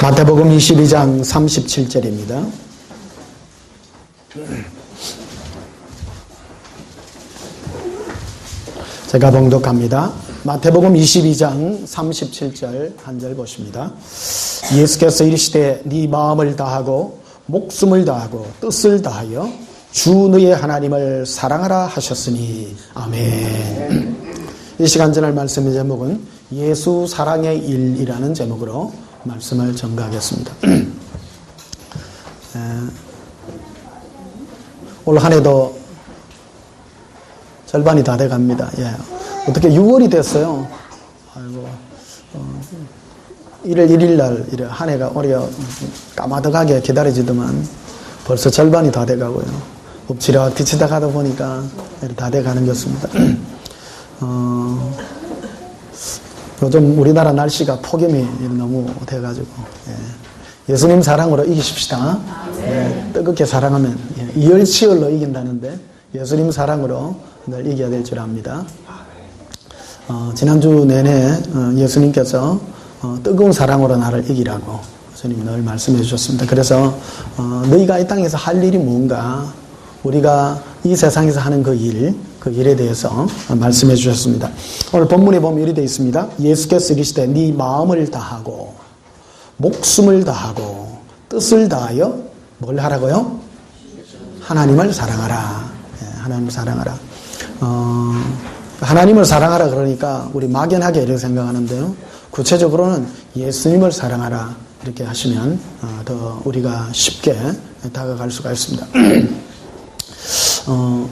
마태복음 22장 37절입니다. 제가 봉독합니다. 마태복음 22장 37절 한 절 보십니다. 예수께서 이르시되 네 마음을 다하고 목숨을 다하고 뜻을 다하여 주 너의 하나님을 사랑하라 하셨으니 아멘. 이 시간 전할 말씀의 제목은 예수 사랑의 일이라는 제목으로 말씀을 전가하겠습니다. 올 한 해도 절반이 다 돼갑니다. 예. 어떻게 6월이 됐어요? 아이고, 1월 1일 날 한 해가 우리가 까마득하게 기다려지더만 벌써 절반이 다 돼가고요. 엎치려 뒤치다 가다 보니까 다 돼가는 것입니다. 요즘 우리나라 날씨가 폭염이 너무 돼가지고 예수님 사랑으로 이기십시다. 뜨겁게 사랑하면 이열치열로 이긴다는데 예수님 사랑으로 늘 이겨야 될 줄 압니다. 지난주 내내 예수님께서 뜨거운 사랑으로 나를 이기라고 예수님 늘 말씀해 주셨습니다. 그래서 너희가 이 땅에서 할 일이 뭔가 우리가 이 세상에서 하는 그 일에 대해서 말씀해 주셨습니다. 오늘 본문에 보면 이렇게 되어 있습니다. 예수께서 이르시되 네 마음을 다하고 목숨을 다하고 뜻을 다하여 뭘 하라고요? 하나님을 사랑하라. 하나님을 사랑하라. 하나님을 사랑하라 그러니까 우리 막연하게 이렇게 생각하는데요. 구체적으로는 예수님을 사랑하라 이렇게 하시면 더 우리가 쉽게 다가갈 수가 있습니다.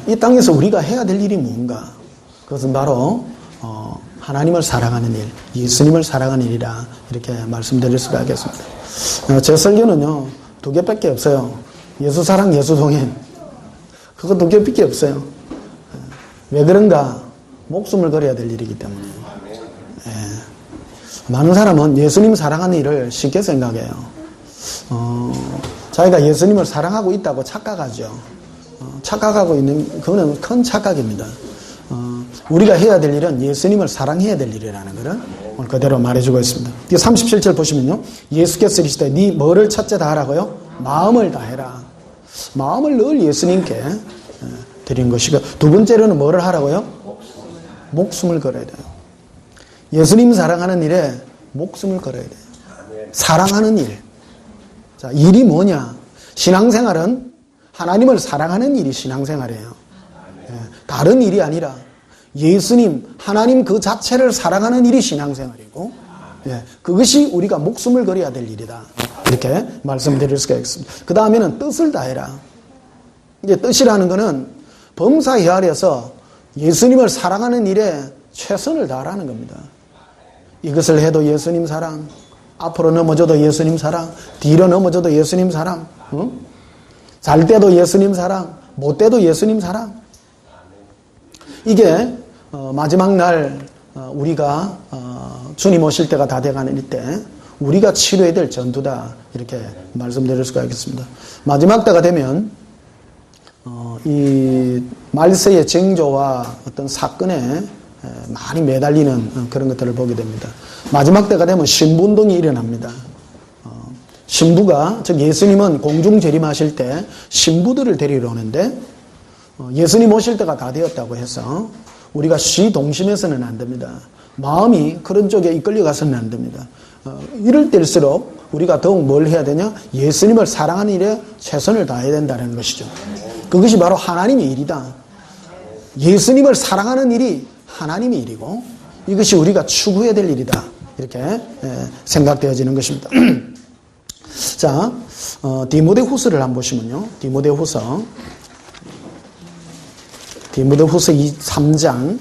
이 땅에서 우리가 해야 될 일이 뭔가? 그것은 바로 하나님을 사랑하는 일, 예수님을 사랑하는 일이라 이렇게 말씀드릴 수가 있겠습니다. 제 설교는요 2개밖에 없어요. 예수 사랑, 예수 동행. 그거 2개밖에 없어요. 왜 그런가? 목숨을 걸어야 될 일이기 때문에요. 많은 사람은 예수님 사랑하는 일을 쉽게 생각해요. 자기가 예수님을 사랑하고 있다고 착각하죠. 착각하고 있는 그거는 큰 착각입니다. 우리가 해야 될 일은 예수님을 사랑해야 될 일이라는 것을 오늘 그대로 말해주고 있습니다. 37절 보시면요. 예수께서 이르시되 네 뭐를 첫째 다하라고요? 마음을 다해라. 마음을 늘 예수님께 드린 것이고 두 번째로는 뭐를 하라고요? 목숨을 걸어야 돼요. 예수님 사랑하는 일에 목숨을 걸어야 돼요. 사랑하는 일. 자, 일이 뭐냐? 신앙생활은 하나님을 사랑하는 일이 신앙생활이에요. 다른 일이 아니라 예수님, 하나님 그 자체를 사랑하는 일이 신앙생활이고 그것이 우리가 목숨을 걸어야 될 일이다. 이렇게 말씀드릴 수가 있습니다. 그 다음에는 뜻을 다해라. 이제 뜻이라는 것은 범사회활에서 예수님을 사랑하는 일에 최선을 다하라는 겁니다. 이것을 해도 예수님 사랑, 앞으로 넘어져도 예수님 사랑, 뒤로 넘어져도 예수님 사랑, 잘 때도 예수님 사랑, 못 때도 예수님 사랑. 이게 마지막 날 우리가 주님 오실 때가 다 돼가는 이때 우리가 치료해야 될 전투다 이렇게 말씀드릴 수가 있겠습니다. 마지막 때가 되면 이 말세의 쟁조와 어떤 사건에 많이 매달리는 그런 것들을 보게 됩니다. 마지막 때가 되면 신부운동이 일어납니다. 신부가, 즉 예수님은 공중 재림하실 때 신부들을 데리러 오는데 예수님 오실 때가 다 되었다고 해서 우리가 시동심해서는 안 됩니다. 마음이 그런 쪽에 이끌려가서는 안 됩니다. 이럴 때일수록 우리가 더욱 뭘 해야 되냐? 예수님을 사랑하는 일에 최선을 다해야 된다는 것이죠. 그것이 바로 하나님의 일이다. 예수님을 사랑하는 일이 하나님의 일이고 이것이 우리가 추구해야 될 일이다. 이렇게 생각되어지는 것입니다. 자, 디모데후서를 한번 보시면요. 디모데후서 3장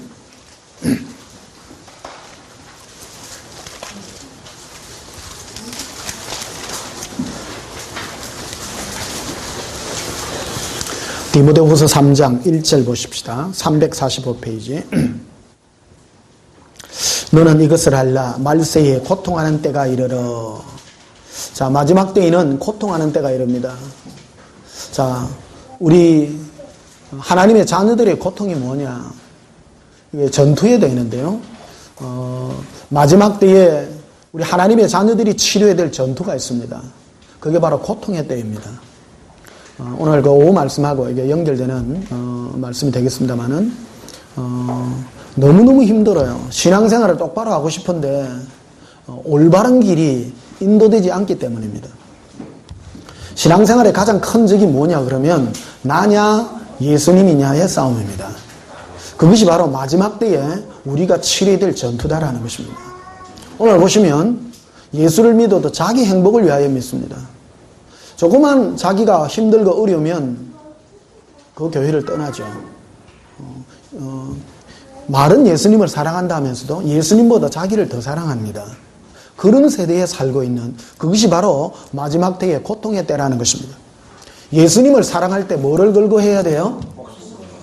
디모데후서 3장 1절 보십시다. 345페이지. 너는 이것을 알라. 말세에 고통하는 때가 이르러. 자, 마지막 때에는 고통하는 때가 이릅니다. 자, 우리 하나님의 자녀들의 고통이 뭐냐? 이게 전투에 되는데요. 마지막 때에 우리 하나님의 자녀들이 치료해야 될 전투가 있습니다. 그게 바로 고통의 때입니다. 오늘 그 오후 말씀하고 이게 연결되는 말씀이 되겠습니다만은 너무너무 힘들어요. 신앙생활을 똑바로 하고 싶은데 올바른 길이 인도되지 않기 때문입니다. 신앙생활의 가장 큰 적이 뭐냐 그러면 나냐 예수님이냐의 싸움입니다. 그것이 바로 마지막 때에 우리가 치러야 될 전투다라는 것입니다. 오늘 보시면 예수를 믿어도 자기 행복을 위하여 믿습니다. 조그만 자기가 힘들고 어려우면 그 교회를 떠나죠. 말은 예수님을 사랑한다면서도 예수님보다 자기를 더 사랑합니다. 그런 세대에 살고 있는 그것이 바로 마지막 때의 고통의 때라는 것입니다. 예수님을 사랑할 때 뭐를 걸고 해야 돼요?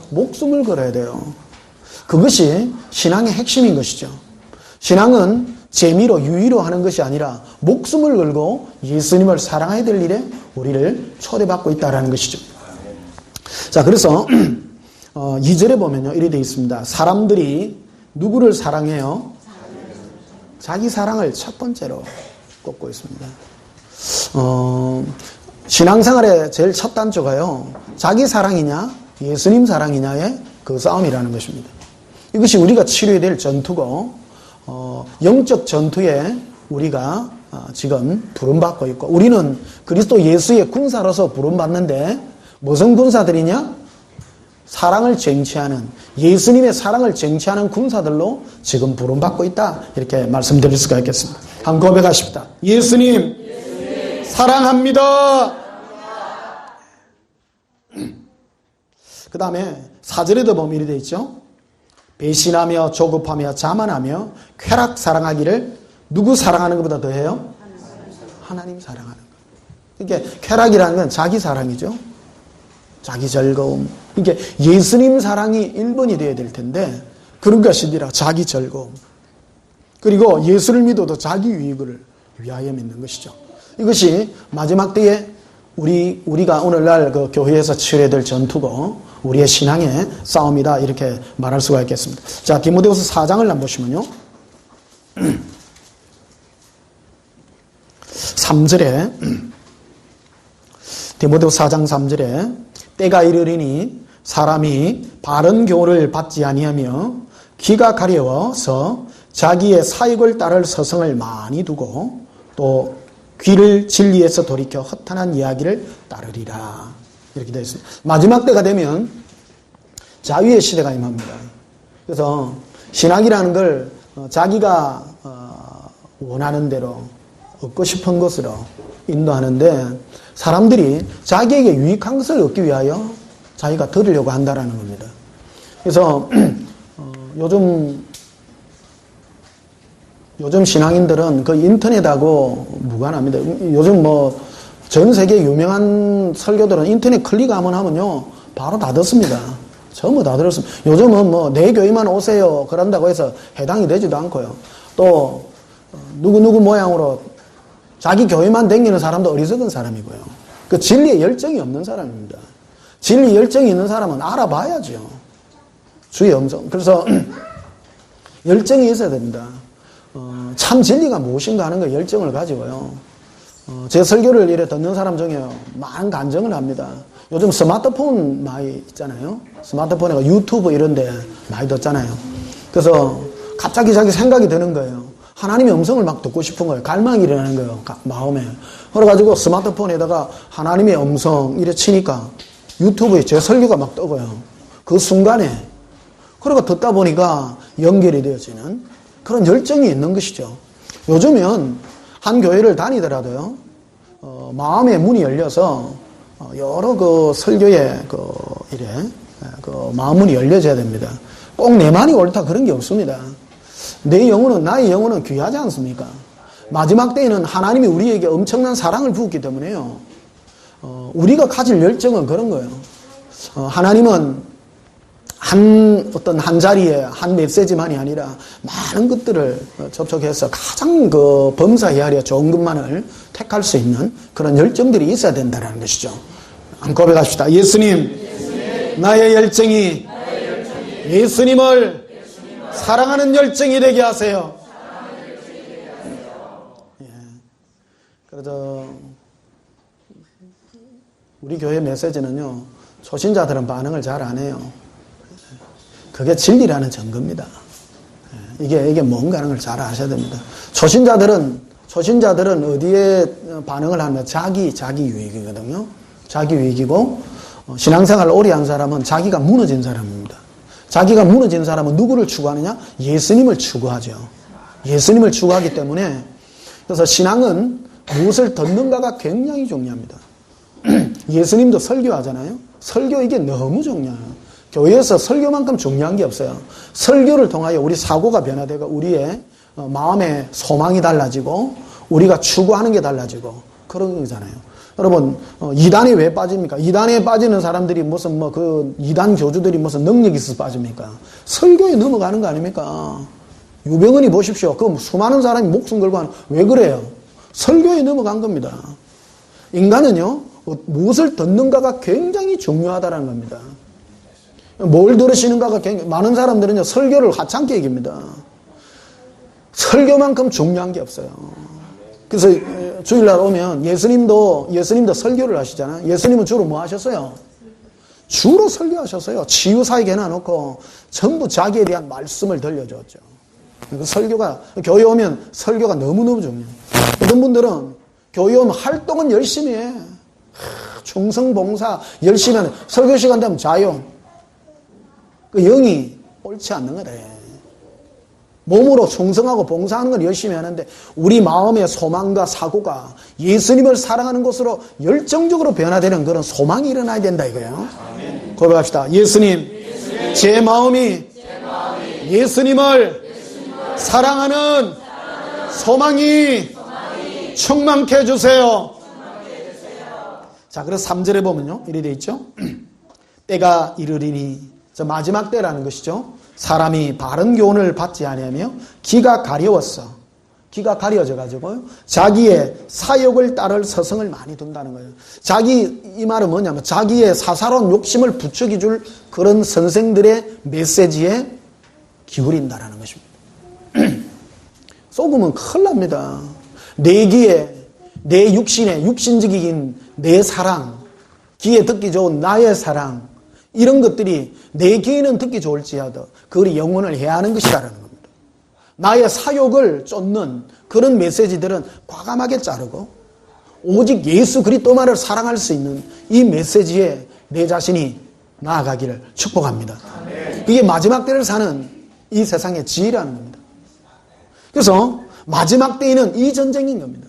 목숨을 걸어야 돼요. 그것이 신앙의 핵심인 것이죠. 신앙은 재미로 유의로 하는 것이 아니라 목숨을 걸고 예수님을 사랑해야 될 일에 우리를 초대받고 있다는 것이죠. 자, 그래서 2절에 보면요 이렇게 되어 있습니다. 사람들이 누구를 사랑해요? 자기 사랑을 첫 번째로 꼽고 있습니다. 신앙생활의 제일 첫 단초가요 자기 사랑이냐 예수님 사랑이냐의 그 싸움이라는 것입니다. 이것이 우리가 치료해야 될 전투고 영적 전투에 우리가 지금 부름받고 있고 우리는 그리스도 예수의 군사로서 부름받는데 무슨 군사들이냐? 사랑을 쟁취하는 예수님의 사랑을 쟁취하는 군사들로 지금 부름받고 있다 이렇게 말씀드릴 수가 있겠습니다. 한번 고백하십시다. 예수님 사랑합니다. 그 다음에 4절에도 보면 이렇게 되어 있죠. 배신하며 조급하며 자만하며 쾌락 사랑하기를 누구 사랑하는 것보다 더해요? 하나님 사랑하는 것. 그러니까 쾌락이라는 건 자기 사랑이죠. 자기 즐거움. 이게 예수님 사랑이 1번이 되어야 될 텐데 그런 것이 아니라 자기 즐거움. 그리고 예수를 믿어도 자기 유익을 위하여 믿는 것이죠. 이것이 마지막 때에 우리가 오늘날 그 교회에서 치러야 될 전투고 우리의 신앙의 싸움이다 이렇게 말할 수가 있겠습니다. 자, 디모데후서 4장을 한번 보시면요. 3절에 디모데후서 4장 3절에 때가 이르리니 사람이 바른 교훈을 받지 아니하며 귀가 가려워서 자기의 사익을 따를 서성을 많이 두고 또 귀를 진리에서 돌이켜 허탄한 이야기를 따르리라 이렇게 되어 있습니다. 마지막 때가 되면 자유의 시대가 임합니다. 그래서 신학이라는 걸 자기가 원하는 대로 얻고 싶은 것으로 인도하는데 사람들이 자기에게 유익한 것을 얻기 위하여 자기가 들으려고 한다라는 겁니다. 그래서 요즘 신앙인들은 그 인터넷하고 무관합니다. 요즘 뭐 전 세계 유명한 설교들은 인터넷 클릭하면 하면요 바로 다 듣습니다. 전부 다 들었습니다. 요즘은 뭐 내 교회만 오세요 그런다고 해서 해당이 되지도 않고요. 또 누구 모양으로 자기 교회만 다니는 사람도 어리석은 사람이고요. 그 진리에 열정이 없는 사람입니다. 진리 열정이 있는 사람은 알아봐야죠. 주의 음성. 그래서 열정이 있어야 됩니다. 참 진리가 무엇인가 하는 거 열정을 가지고요. 제 설교를 이래 듣는 사람 중에 많은 간증을 합니다. 요즘 스마트폰 많이 있잖아요. 스마트폰에 유튜브 이런 데 많이 듣잖아요. 그래서 갑자기 자기 생각이 드는 거예요. 하나님의 음성을 막 듣고 싶은 거예요. 갈망이 일어나는 거예요. 마음에. 그래가지고 스마트폰에다가 하나님의 음성 이래 치니까 유튜브에 제 설교가 막 뜨고요. 그 순간에. 그러고 듣다 보니까 연결이 되어지는 그런 열정이 있는 것이죠. 요즘은 한 교회를 다니더라도요, 마음의 문이 열려서 여러 그 설교에 마음 문이 열려져야 됩니다. 꼭 내만이 옳다 그런 게 없습니다. 나의 영혼은 귀하지 않습니까? 마지막 때에는 하나님이 우리에게 엄청난 사랑을 부었기 때문에요. 우리가 가질 열정은 그런 거예요. 하나님은 한 자리에 한 메시지만이 아니라 많은 것들을 접촉해서 가장 그 범사해야 좋은 것만을 택할 수 있는 그런 열정들이 있어야 된다는 것이죠. 한번 고백합시다. 예수님, 나의 열정이 예수님을 사랑하는 열정이 되게 하세요. 그래서 우리 교회 메시지는요, 초신자들은 반응을 잘 안 해요. 그게 진리라는 증거입니다. 이게 뭔가라는 걸 잘 아셔야 됩니다. 초신자들은 어디에 반응을 하면 자기 유익이거든요. 자기 유익이고, 신앙생활을 오래 한 사람은 자기가 무너진 사람입니다. 자기가 무너진 사람은 누구를 추구하느냐? 예수님을 추구하죠. 예수님을 추구하기 때문에, 그래서 신앙은 무엇을 듣는가가 굉장히 중요합니다. 예수님도 설교하잖아요. 설교 이게 너무 중요해요. 교회에서 설교만큼 중요한 게 없어요. 설교를 통하여 우리 사고가 변화되고 우리의 마음의 소망이 달라지고 우리가 추구하는 게 달라지고 그런 거잖아요. 여러분, 이단에 왜 빠집니까? 이단에 빠지는 사람들이 무슨 이단 교주들이 무슨 능력이 있어서 빠집니까? 설교에 넘어가는 거 아닙니까? 유병헌이 보십시오. 그 수많은 사람이 목숨 걸고 하는, 왜 그래요? 설교에 넘어간 겁니다. 인간은요, 무엇을 듣는가가 굉장히 중요하다는 겁니다. 뭘 들으시는가가 굉장히, 많은 사람들은요, 설교를 하찮게 얘기합니다. 설교만큼 중요한 게 없어요. 그래서 주일날 오면 예수님도 설교를 하시잖아요. 예수님은 주로 뭐 하셨어요? 주로 설교하셨어요. 치유사에게 해놔놓고 전부 자기에 대한 말씀을 들려줬죠. 설교가, 교회 오면 설교가 너무너무 중요해요. 어떤 분들은 교회 오면 활동은 열심히 해. 충성봉사 열심히 하는, 설교 시간 되면 자요. 그 영이 옳지 않는 거래. 몸으로 충성하고 봉사하는 건 열심히 하는데 우리 마음의 소망과 사고가 예수님을 사랑하는 것으로 열정적으로 변화되는 그런 소망이 일어나야 된다 이거예요. 고백합시다. 예수님, 제 마음이 예수님을 사랑하는 소망이 충만케 해주세요. 자, 그래서 3절에 보면요, 이렇게 되어 있죠. 때가 이르리니, 저 마지막 때라는 것이죠. 사람이 바른 교훈을 받지 아니하며 귀가 가려웠어. 귀가 가려져 가지고요, 자기의 사욕을 따를 서성을 많이 둔다는 거예요. 이 말은 뭐냐면 자기의 사사로운 욕심을 부추겨 줄 그런 선생들의 메시지에 기울인다라는 것입니다. 속으면 큰일 납니다. 내 귀에, 내 육신에, 육신적인 내 사랑, 귀에 듣기 좋은 나의 사랑, 이런 것들이 내 귀에는 듣기 좋을지라도 그걸 영원을 해야 하는 것이라는 겁니다. 나의 사욕을 쫓는 그런 메시지들은 과감하게 자르고 오직 예수 그리스도만을 사랑할 수 있는 이 메시지에 내 자신이 나아가기를 축복합니다. 이게 마지막 때를 사는 이 세상의 지혜라는 겁니다. 그래서 마지막 때에는 이 전쟁인 겁니다.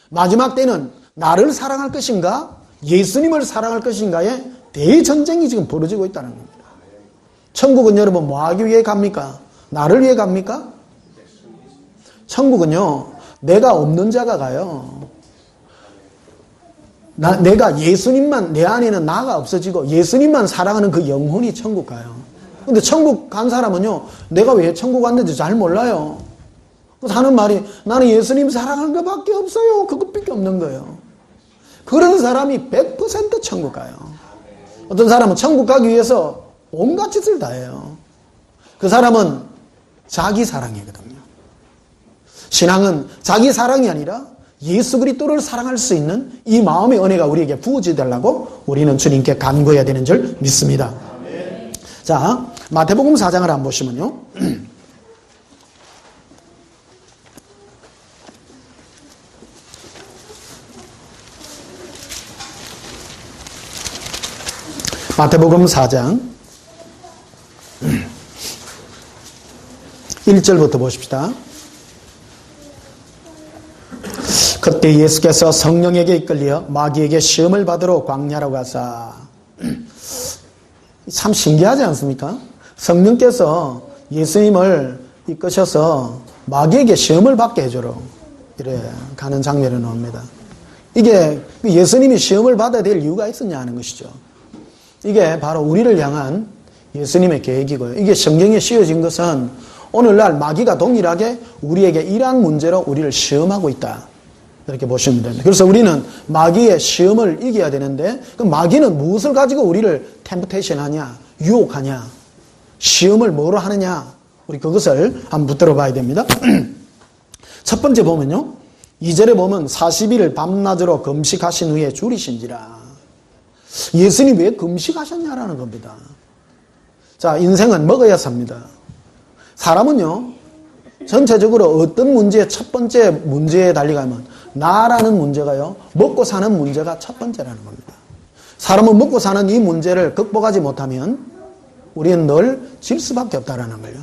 마지막 때는 나를 사랑할 것인가, 예수님을 사랑할 것인가의 대전쟁이 지금 벌어지고 있다는 겁니다. 천국은 여러분 뭐 하기 위해 갑니까? 나를 위해 갑니까? 천국은요, 내가 없는 자가 가요. 내가 예수님만, 내 안에는 나가 없어지고 예수님만 사랑하는 그 영혼이 천국 가요. 근데 천국 간 사람은요, 내가 왜 천국 왔는지 잘 몰라요. 그래서 하는 말이, 나는 예수님 사랑하는 것밖에 없어요. 그것밖에 없는 거예요. 그런 사람이 100% 천국 가요. 어떤 사람은 천국 가기 위해서 온갖 짓을 다 해요. 그 사람은 자기 사랑이거든요. 신앙은 자기 사랑이 아니라 예수 그리스도를 사랑할 수 있는 이 마음의 은혜가 우리에게 부어지달라고 우리는 주님께 간구해야 되는 줄 믿습니다. 자, 마태복음 4장을 한번 보시면요. 마태복음 4장 1절부터 보십시다. 그때 예수께서 성령에게 이끌려 마귀에게 시험을 받으러 광야로 가사. 참 신기하지 않습니까? 성령께서 예수님을 이끄셔서 마귀에게 시험을 받게 해주러 이래 가는 장면이 나옵니다. 이게 예수님이 시험을 받아야 될 이유가 있었냐 하는 것이죠. 이게 바로 우리를 향한 예수님의 계획이고요. 이게 성경에 씌워진 것은 오늘날 마귀가 동일하게 우리에게 이러한 문제로 우리를 시험하고 있다. 이렇게 보시면 됩니다. 그래서 우리는 마귀의 시험을 이겨야 되는데, 그 마귀는 무엇을 가지고 우리를 템프테이션 하냐, 유혹하냐, 시험을 뭐로 하느냐, 우리 그것을 한번 붙들어 봐야 됩니다. 첫 번째 보면요, 2절에 보면 40일을 밤낮으로 금식하신 후에 줄이신지라. 예수님이 왜 금식하셨냐라는 겁니다. 자, 인생은 먹어야 삽니다. 사람은요, 전체적으로 어떤 문제의 첫 번째 문제에 달려가면 나라는 문제가요, 먹고 사는 문제가 첫 번째라는 겁니다. 사람은 먹고 사는 이 문제를 극복하지 못하면 우리는 늘 질 수밖에 없다라는 거예요.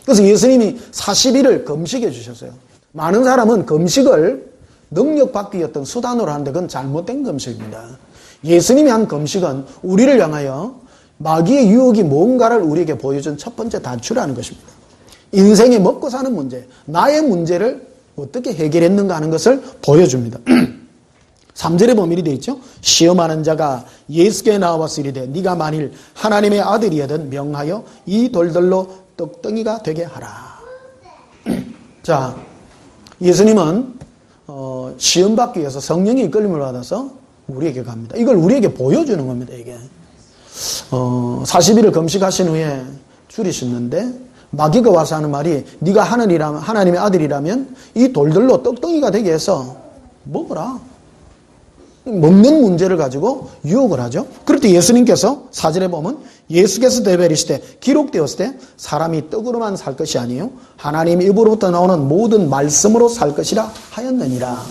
그래서 예수님이 40일을 금식해 주셨어요. 많은 사람은 금식을 능력받기 어떤 수단으로 하는데 그건 잘못된 금식입니다. 예수님이 한 금식은 우리를 향하여 마귀의 유혹이 뭔가를 우리에게 보여준 첫 번째 단추라는 것입니다. 인생에 먹고 사는 문제, 나의 문제를 어떻게 해결했는가 하는 것을 보여줍니다. 3절에 보면 이렇게 되어 있죠. 시험하는 자가 예수께 나와서 이르되 네가 만일 하나님의 아들이거든 명하여 이 돌들로 떡덩이가 되게 하라. 자, 예수님은 시험받기 위해서 성령의 이끌림을 받아서 우리에게 갑니다. 이걸 우리에게 보여주는 겁니다. 이게 40일을 금식하신 후에 줄이셨는데 마귀가 와서 하는 말이 네가 하나님의 아들이라면 이 돌들로 떡덩이가 되게 해서 먹어라. 먹는 문제를 가지고 유혹을 하죠. 그럴 때 예수님께서 4절에 보면 예수께서 대변이시되 기록되었을 때 사람이 떡으로만 살 것이 아니요 하나님의 입으로부터 나오는 모든 말씀으로 살 것이라 하였느니라.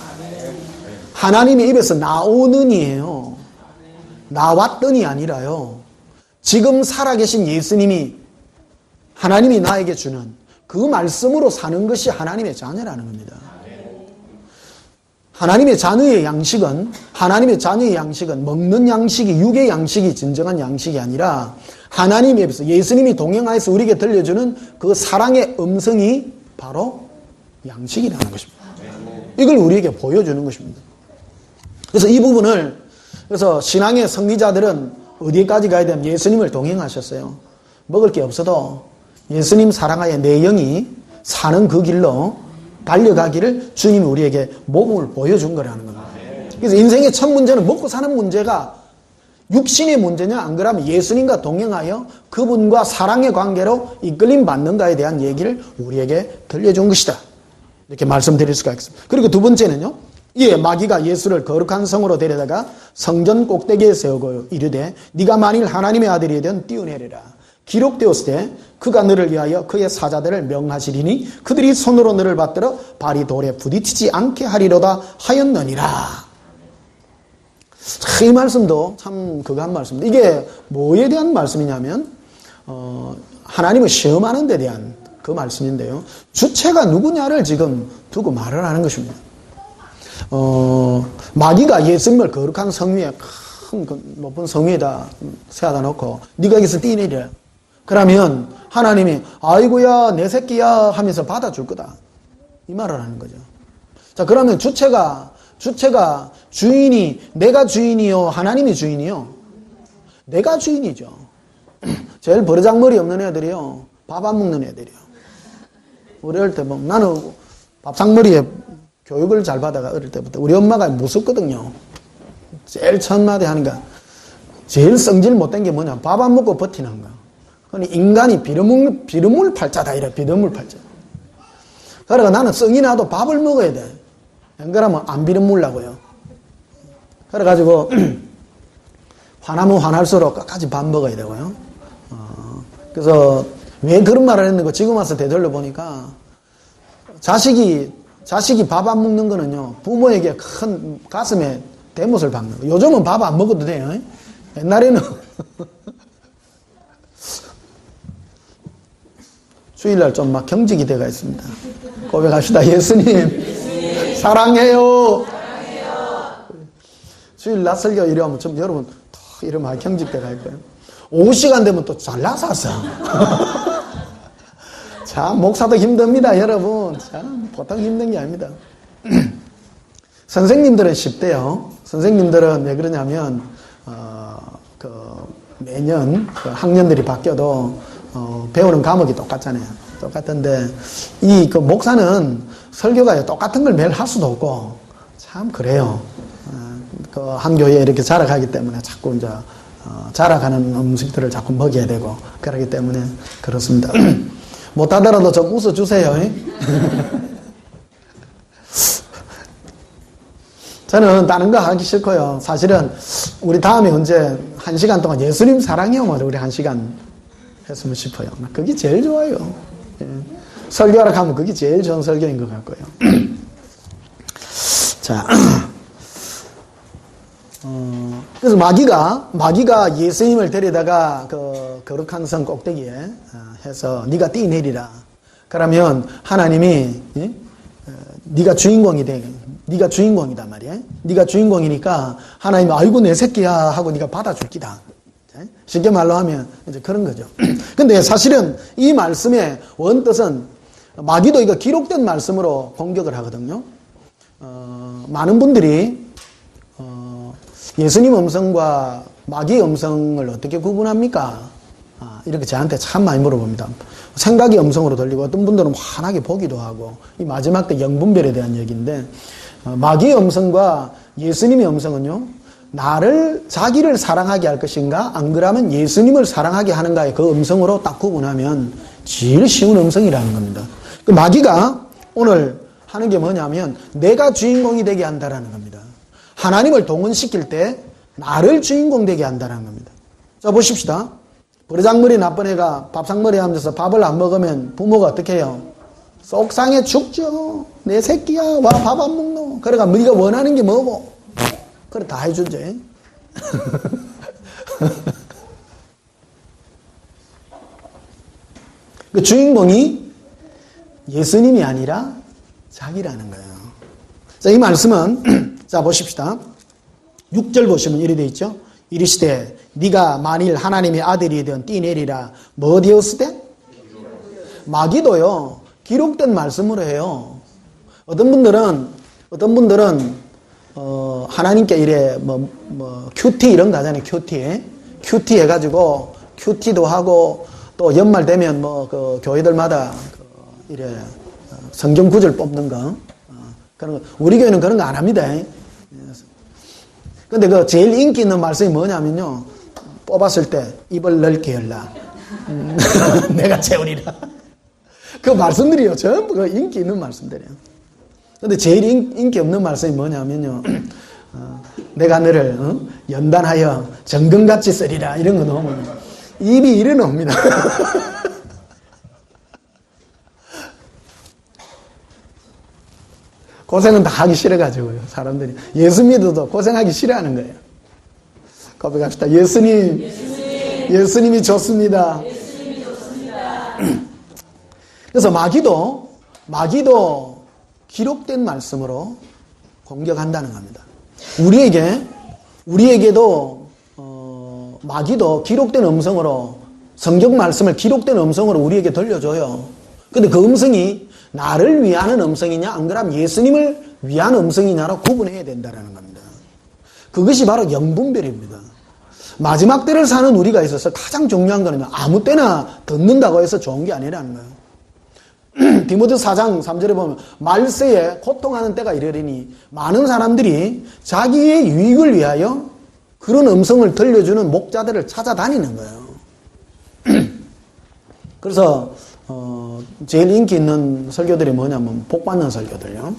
하나님의 입에서 나오는이에요. 나왔더니 아니라요. 지금 살아계신 예수님이 하나님이 나에게 주는 그 말씀으로 사는 것이 하나님의 자녀라는 겁니다. 하나님의 자녀의 양식은 먹는 양식이 육의 양식이 진정한 양식이 아니라 하나님의 입에서 예수님이 동행하여서 우리에게 들려주는 그 사랑의 음성이 바로 양식이라는 것입니다. 이걸 우리에게 보여주는 것입니다. 그래서 이 부분을 그래서 신앙의 승리자들은 어디까지 가야 되면 예수님을 동행하셨어요. 먹을 게 없어도 예수님 사랑하여 내 영이 사는 그 길로 달려가기를 주님이 우리에게 모범을 보여준 거라는 겁니다. 그래서 인생의 첫 문제는 먹고 사는 문제가 육신의 문제냐 안 그러면 예수님과 동행하여 그분과 사랑의 관계로 이끌림 받는가에 대한 얘기를 우리에게 들려준 것이다. 이렇게 말씀드릴 수가 있습니다. 그리고 두 번째는요. 이에 마귀가 예수를 거룩한 성으로 데려다가 성전 꼭대기에 세우고 이르되 네가 만일 하나님의 아들이든 뛰어내리라. 기록되었을 때 그가 너를 위하여 그의 사자들을 명하시리니 그들이 손으로 너를 받들어 발이 돌에 부딪히지 않게 하리로다 하였느니라. 이 말씀도 참 그거 한 말씀입니다. 이게 뭐에 대한 말씀이냐면 하나님을 시험하는 데 대한 그 말씀인데요. 주체가 누구냐를 지금 두고 말을 하는 것입니다. 마귀가 예수님을 거룩한 성 위에 큰 높은 성 위에다 세워다 놓고 네가 여기서 뛰내리라. 그러면 하나님이 아이고야 내 새끼야 하면서 받아줄 거다. 이 말을 하는 거죠. 자, 그러면 주체가 주인이 내가 주인이요 하나님이 주인이요? 내가 주인이죠. 제일 버르장머리 없는 애들이요 밥 안 먹는 애들이요. 우리 어릴 때 보면 나는 밥상머리에 교육을 잘 받아가 어릴 때부터 우리 엄마가 무섭거든요. 제일 첫마디 하니까 제일 성질 못된 게 뭐냐 밥 안 먹고 버티는 거야. 그러니 인간이 비름물 팔자다 이래. 비름물 팔자. 그러니까 나는 성이 나도 밥을 먹어야 돼. 안 그러면 안 비름물라고요. 그래가지고 화나면 화날수록 끝까지 밥 먹어야 되고요. 그래서 왜 그런 말을 했는가 지금 와서 되돌려 보니까 자식이 밥 안 먹는 거는요 부모에게 큰 가슴에 대못을 박는 거. 요즘은 밥 안 먹어도 돼요. 옛날에는 주일날 좀 막 경직이 돼가 있습니다. 고백합시다. 예수님 사랑해요. 주일 낮설교 이러면 좀 여러분 또 이러면 경직돼가 있고요. 오후 시간 되면 또 잘나서서 참 목사도 힘듭니다. 여러분 참 보통 힘든 게 아닙니다. 선생님들은 쉽대요. 선생님들은 왜 그러냐면 매년 학년들이 바뀌어도 배우는 과목이 똑같잖아요. 똑같은데 그 목사는 설교가 똑같은 걸 매일 할 수도 없고 참 그래요. 한 교회에 이렇게 자라가기 때문에 자꾸 이제 자라가는 음식들을 자꾸 먹여야 되고 그러기 때문에 그렇습니다. 못하더라도 좀 웃어주세요. 저는 다른 거 하기 싫고요. 사실은 우리 다음에 언제 1시간 동안 예수님 사랑해요. 뭐 우리 1시간 했으면 싶어요. 그게 제일 좋아요. 예. 설교하러 가면 그게 제일 좋은 설교인 것 같고요. 자, 그래서 마귀가 예수님을 데려다가 그 거룩한 성 꼭대기에 해서 네가 뛰내리라. 그러면 하나님이 네가 주인공이 돼. 네가 주인공이단 말이야. 네가 주인공이니까 하나님이 아이고 내 새끼야 하고 네가 받아줄 기다. 쉽게 말로 하면 이제 그런 거죠. 근데 사실은 이 말씀의 원뜻은 마귀도 이거 기록된 말씀으로 공격을 하거든요. 많은 분들이 예수님 음성과 마귀의 음성을 어떻게 구분합니까? 이렇게 저한테 참 많이 물어봅니다. 생각이 음성으로 들리고 어떤 분들은 환하게 보기도 하고 이 마지막 때 영분별에 대한 얘기인데 마귀의 음성과 예수님의 음성은요. 자기를 사랑하게 할 것인가 안 그러면 예수님을 사랑하게 하는가의 그 음성으로 딱 구분하면 제일 쉬운 음성이라는 겁니다. 그 마귀가 오늘 하는 게 뭐냐면 내가 주인공이 되게 한다라는 겁니다. 하나님을 동원시킬 때 나를 주인공 되게 한다는 겁니다. 자 보십시다. 버르장머리 나쁜 애가 밥상머리 하면서 밥을 안 먹으면 부모가 어떻게 해요? 속상해 죽죠. 내 새끼야 와 밥 안 먹노. 그러니까 네가 원하는 게 뭐고? 그래 다 해주지. 그 주인공이 예수님이 아니라 자기라는 거예요. 자, 이 말씀은 자 보십시다. 6절 보시면 이리 돼 있죠. 이르시되 네가 만일 하나님의 아들이든 뛰내리라. 뭐 되었을 때? 마귀도요. 기록된 말씀으로 해요. 어떤 분들은 하나님께 이래 큐티 이런 거 하잖아요. 큐티 해가지고 큐티도 하고 또 연말 되면 그 교회들마다 이래 성경 구절 뽑는 거 그런 거 우리 교회는 그런 거 안 합니다. 근데 그 제일 인기 있는 말씀이 뭐냐면요. 뽑았을 때 입을 넓게 열라. 내가 채우리라. 그 말씀들이요. 전부 그 인기 있는 말씀들이에요. 근데 제일 인기 없는 말씀이 뭐냐면요. 내가 너를 연단하여 정금같이 쓰리라. 이런 거 넣으면 입이 이래 나옵니다. 고생은 다 하기 싫어가지고요. 사람들이. 예수 믿어도 고생하기 싫어하는 거예요. 고백합시다. 예수님이 좋습니다. 그래서 마귀도 기록된 말씀으로 공격한다는 겁니다. 우리에게도 마귀도 기록된 음성으로 성경 말씀을 기록된 음성으로 우리에게 들려줘요. 근데 그 음성이 나를 위하는 음성이냐 안 그러면 예수님을 위한 음성이냐로 구분해야 된다는 겁니다. 그것이 바로 영분별입니다. 마지막 때를 사는 우리가 있어서 가장 중요한 거는 아무 때나 듣는다고 해서 좋은 게 아니라는 거예요. 디모데 4장 3절에 보면 말세에 고통하는 때가 이르리니 많은 사람들이 자기의 유익을 위하여 그런 음성을 들려주는 목자들을 찾아다니는 거예요. 그래서 제일 인기 있는 설교들이 뭐냐면 복 받는 설교들요.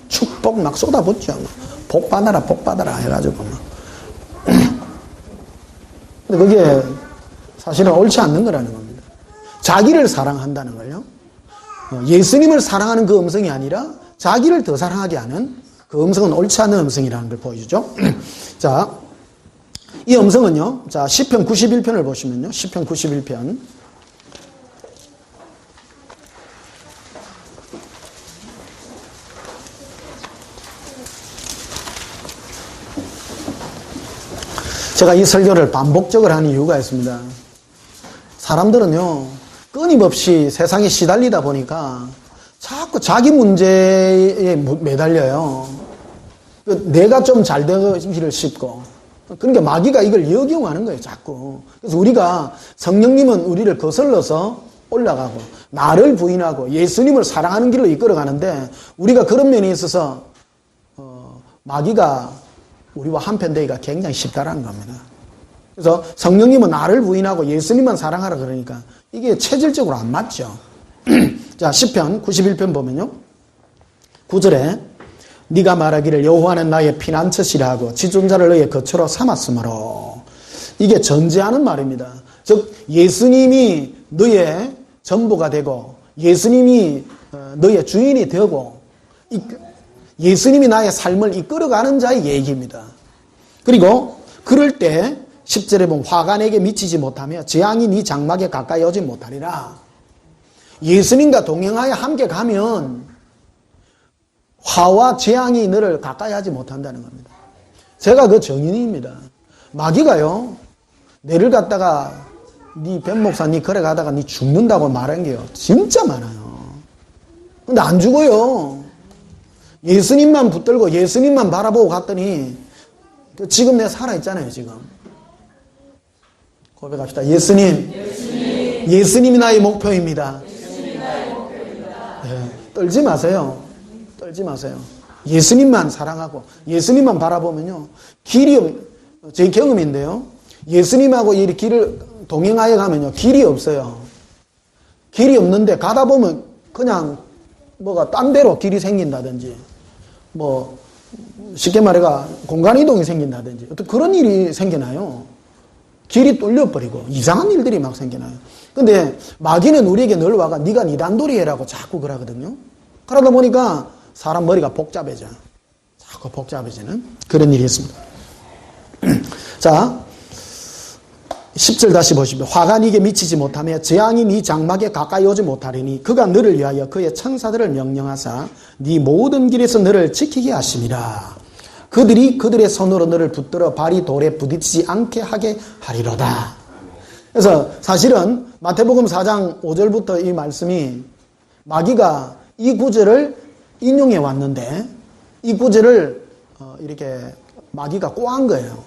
축복 막 쏟아붓죠. 복 받아라 해가지고 막. 근데 그게 사실은 옳지 않는 거라는 겁니다. 자기를 사랑한다는 걸요. 예수님을 사랑하는 그 음성이 아니라 자기를 더 사랑하게 하는 그 음성은 옳지 않은 음성이라는 걸 보여주죠. 자, 이 음성은요. 자, 시편 91편을 보시면요. 시편 91편. 제가 이 설교를 반복적으로 하는 이유가 있습니다. 사람들은요, 끊임없이 세상에 시달리다 보니까 자꾸 자기 문제에 매달려요. 내가 좀 잘 되기를 싶고. 그러니까 마귀가 이걸 역용하는 거예요, 자꾸. 그래서 우리가 성령님은 우리를 거슬러서 올라가고, 나를 부인하고 예수님을 사랑하는 길로 이끌어가는데, 우리가 그런 면에 있어서, 마귀가 우리와 한편되기가 굉장히 쉽다라는 겁니다. 그래서 성령님은 나를 부인하고 예수님만 사랑하라 그러니까 이게 체질적으로 안 맞죠. 자, 시편 91편 보면요. 9절에 네가 말하기를 여호와는 나의 피난처시라 하고 지존자를 너의 거처로 삼았으므로. 이게 전제하는 말입니다. 즉 예수님이 너의 전부가 되고 예수님이 너의 주인이 되고 예수님이 나의 삶을 이끌어가는 자의 얘기입니다. 그리고 그럴 때 10절에 보면 화가 내게 미치지 못하며 재앙이 네 장막에 가까이 오지 못하리라. 예수님과 동행하여 함께 가면 화와 재앙이 너를 가까이 하지 못한다는 겁니다. 제가 그 증인입니다. 마귀가요, 내를 갖다가 네 뱀목사 네 걸어 가다가 네 죽는다고 말한 게요 진짜 많아요. 근데 안 죽어요. 예수님만 붙들고 예수님만 바라보고 갔더니 지금 내가 살아있잖아요. 지금 고백합시다. 예수님이 나의 목표입니다. 네, 떨지 마세요. 떨지 마세요. 예수님만 사랑하고 예수님만 바라보면요 제 경험인데요, 예수님하고 이 길을 동행하여 가면요 길이 없어요. 길이 없는데 가다 보면 그냥 뭐가 딴 데로 길이 생긴다든지 뭐 쉽게 말해가 공간 이동이 생긴다든지 어떤 그런 일이 생기나요. 길이 뚫려버리고 이상한 일들이 막 생기나요. 근데 마귀는 우리에게 늘 와가 네가 네 단돌이 해라고 자꾸 그러거든요. 그러다 보니까 사람 머리가 복잡해져. 자꾸 복잡해지는 그런 일이 있습니다. 자, 10절 다시 보십시오. 화가 네게 미치지 못하며 재앙이 네 장막에 가까이 오지 못하리니 그가 너를 위하여 그의 천사들을 명령하사 네 모든 길에서 너를 지키게 하심이라. 그들이 그들의 손으로 너를 붙들어 발이 돌에 부딪히지 않게 하게 하리로다. 그래서 사실은 마태복음 4장 5절부터 이 말씀이 마귀가 이 구절을 인용해 왔는데 이 구절을 이렇게 마귀가 꼬한 거예요.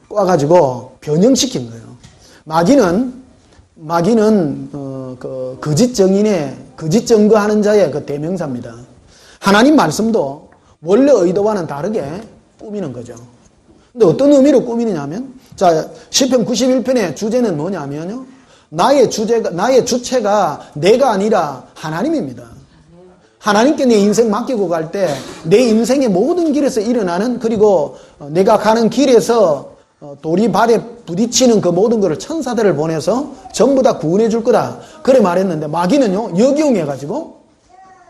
꼬아가지고 변형시킨 거예요. 마귀는 그 거짓 증인의 거짓 증거하는 자의 그 대명사입니다. 하나님 말씀도 원래 의도와는 다르게 꾸미는 거죠. 근데 어떤 의미로 꾸미느냐면, 자, 시편 91편의 주제는 뭐냐면요, 나의 주체가 내가 아니라 하나님입니다. 하나님께 내 인생 맡기고 갈 때 내 인생의 모든 길에서 일어나는, 그리고 내가 가는 길에서 돌이 발에 부딪히는 그 모든 것을 천사들을 보내서 전부 다 구원해 줄 거다. 그래 말했는데 마귀는요 역이용해가지고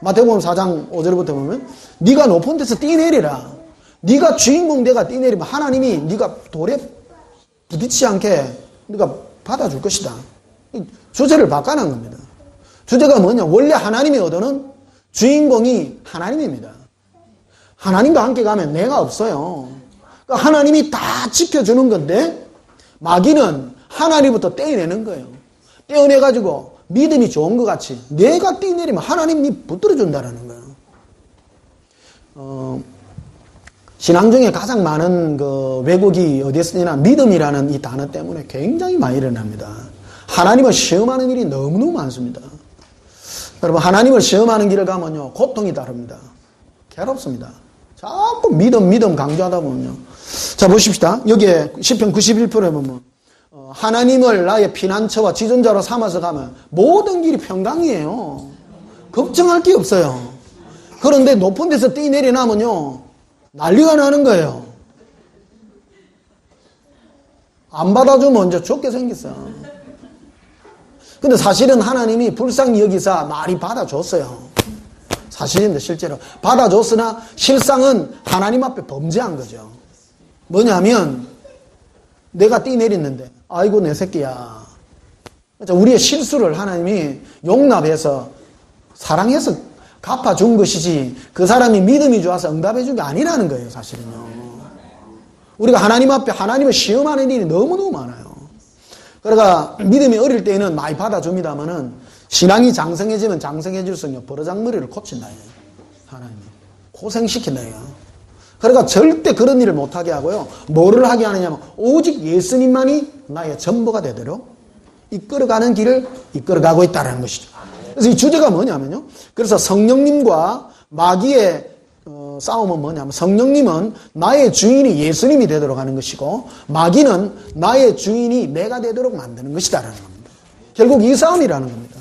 마태복음 4장 5절부터 보면 네가 높은 데서 뛰내리라. 네가 주인공 내가 뛰내리면 하나님이 네가 돌에 부딪히지 않게 네가 받아줄 것이다. 주제를 바꿔놓은 겁니다. 주제가 뭐냐? 원래 하나님의 의도는 주인공이 하나님입니다. 하나님과 함께 가면 내가 없어요. 그러니까 하나님이 다 지켜주는 건데 마귀는 하나님부터 떼어내는 거예요. 떼어내가지고 믿음이 좋은 것 같이 내가 떼내리면 하나님이 붙들어준다는 거예요. 신앙 중에 가장 많은 그 왜곡이 어디에 쓰냐, 믿음이라는 이 단어 때문에 굉장히 많이 일어납니다. 하나님을 시험하는 일이 너무너무 많습니다. 여러분, 하나님을 시험하는 길을 가면요 고통이 따릅니다. 괴롭습니다. 자꾸 믿음 강조하다 보면요. 자, 보십시다. 여기에 시편 91편에 보면 하나님을 나의 피난처와 지존자로 삼아서 가면 모든 길이 평강이에요. 걱정할 게 없어요. 그런데 높은 데서 뛰내려 나면요 난리가 나는 거예요. 안 받아주면 이제 죽게 생겼어. 근데 사실은 하나님이 불쌍히 여기사 많이 받아줬어요. 사실인데 실제로 받아줬으나 실상은 하나님 앞에 범죄한 거죠. 뭐냐면 내가 뛰내렸는데 아이고 내 새끼야. 우리의 실수를 하나님이 용납해서 사랑해서 갚아준 것이지 그 사람이 믿음이 좋아서 응답해 준 게 아니라는 거예요. 사실은요. 우리가 하나님 앞에 하나님을 시험하는 일이 너무너무 많아요. 그러니까 믿음이 어릴 때는 많이 받아줍니다마는 신앙이 장성해지면 장성해질수록 버르장머리를 고친다. 하나님이 고생시킨다. 그러니까 절대 그런 일을 못하게 하고요. 뭐를 하게 하느냐면 오직 예수님만이 나의 전부가 되도록 이끌어가는 길을 이끌어가고 있다는 것이죠. 그래서 이 주제가 뭐냐면요. 그래서 성령님과 마귀의 싸움은 뭐냐면 성령님은 나의 주인이 예수님이 되도록 하는 것이고 마귀는 나의 주인이 내가 되도록 만드는 것이다라는 겁니다. 결국 이 싸움이라는 겁니다.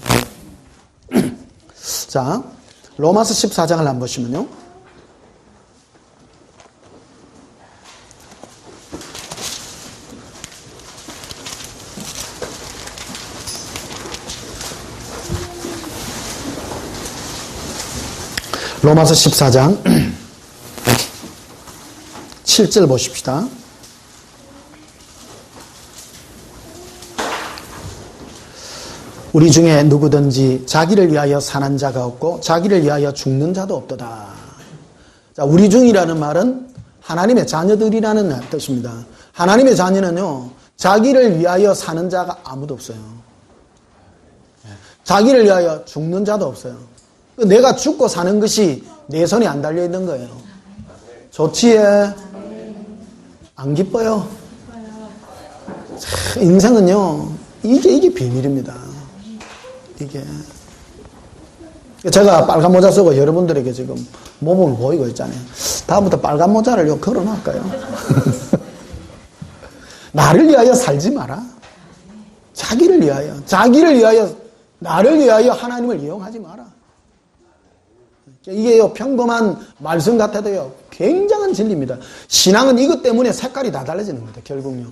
자, 로마서 14장을 한번 보시면요. 로마서 14장 7절 보십시다. 우리 중에 누구든지 자기를 위하여 사는 자가 없고 자기를 위하여 죽는 자도 없도다. 자, 우리 중이라는 말은 하나님의 자녀들이라는 뜻입니다. 하나님의 자녀는요, 자기를 위하여 사는 자가 아무도 없어요. 자기를 위하여 죽는 자도 없어요. 내가 죽고 사는 것이 내 손에 안 달려 있는 거예요. 좋지에 안 기뻐요. 인생은요, 이게 비밀입니다. 이게 제가 빨간 모자 쓰고 여러분들에게 지금 모범을 보이고 있잖아요. 다음부터 빨간 모자를 요 걸어놓을까요? 나를 위하여 살지 마라. 자기를 위하여 나를 위하여 하나님을 이용하지 마라. 이게요, 평범한 말씀 같아도요, 굉장한 진리입니다. 신앙은 이것 때문에 색깔이 다 달라지는 겁니다, 결국요.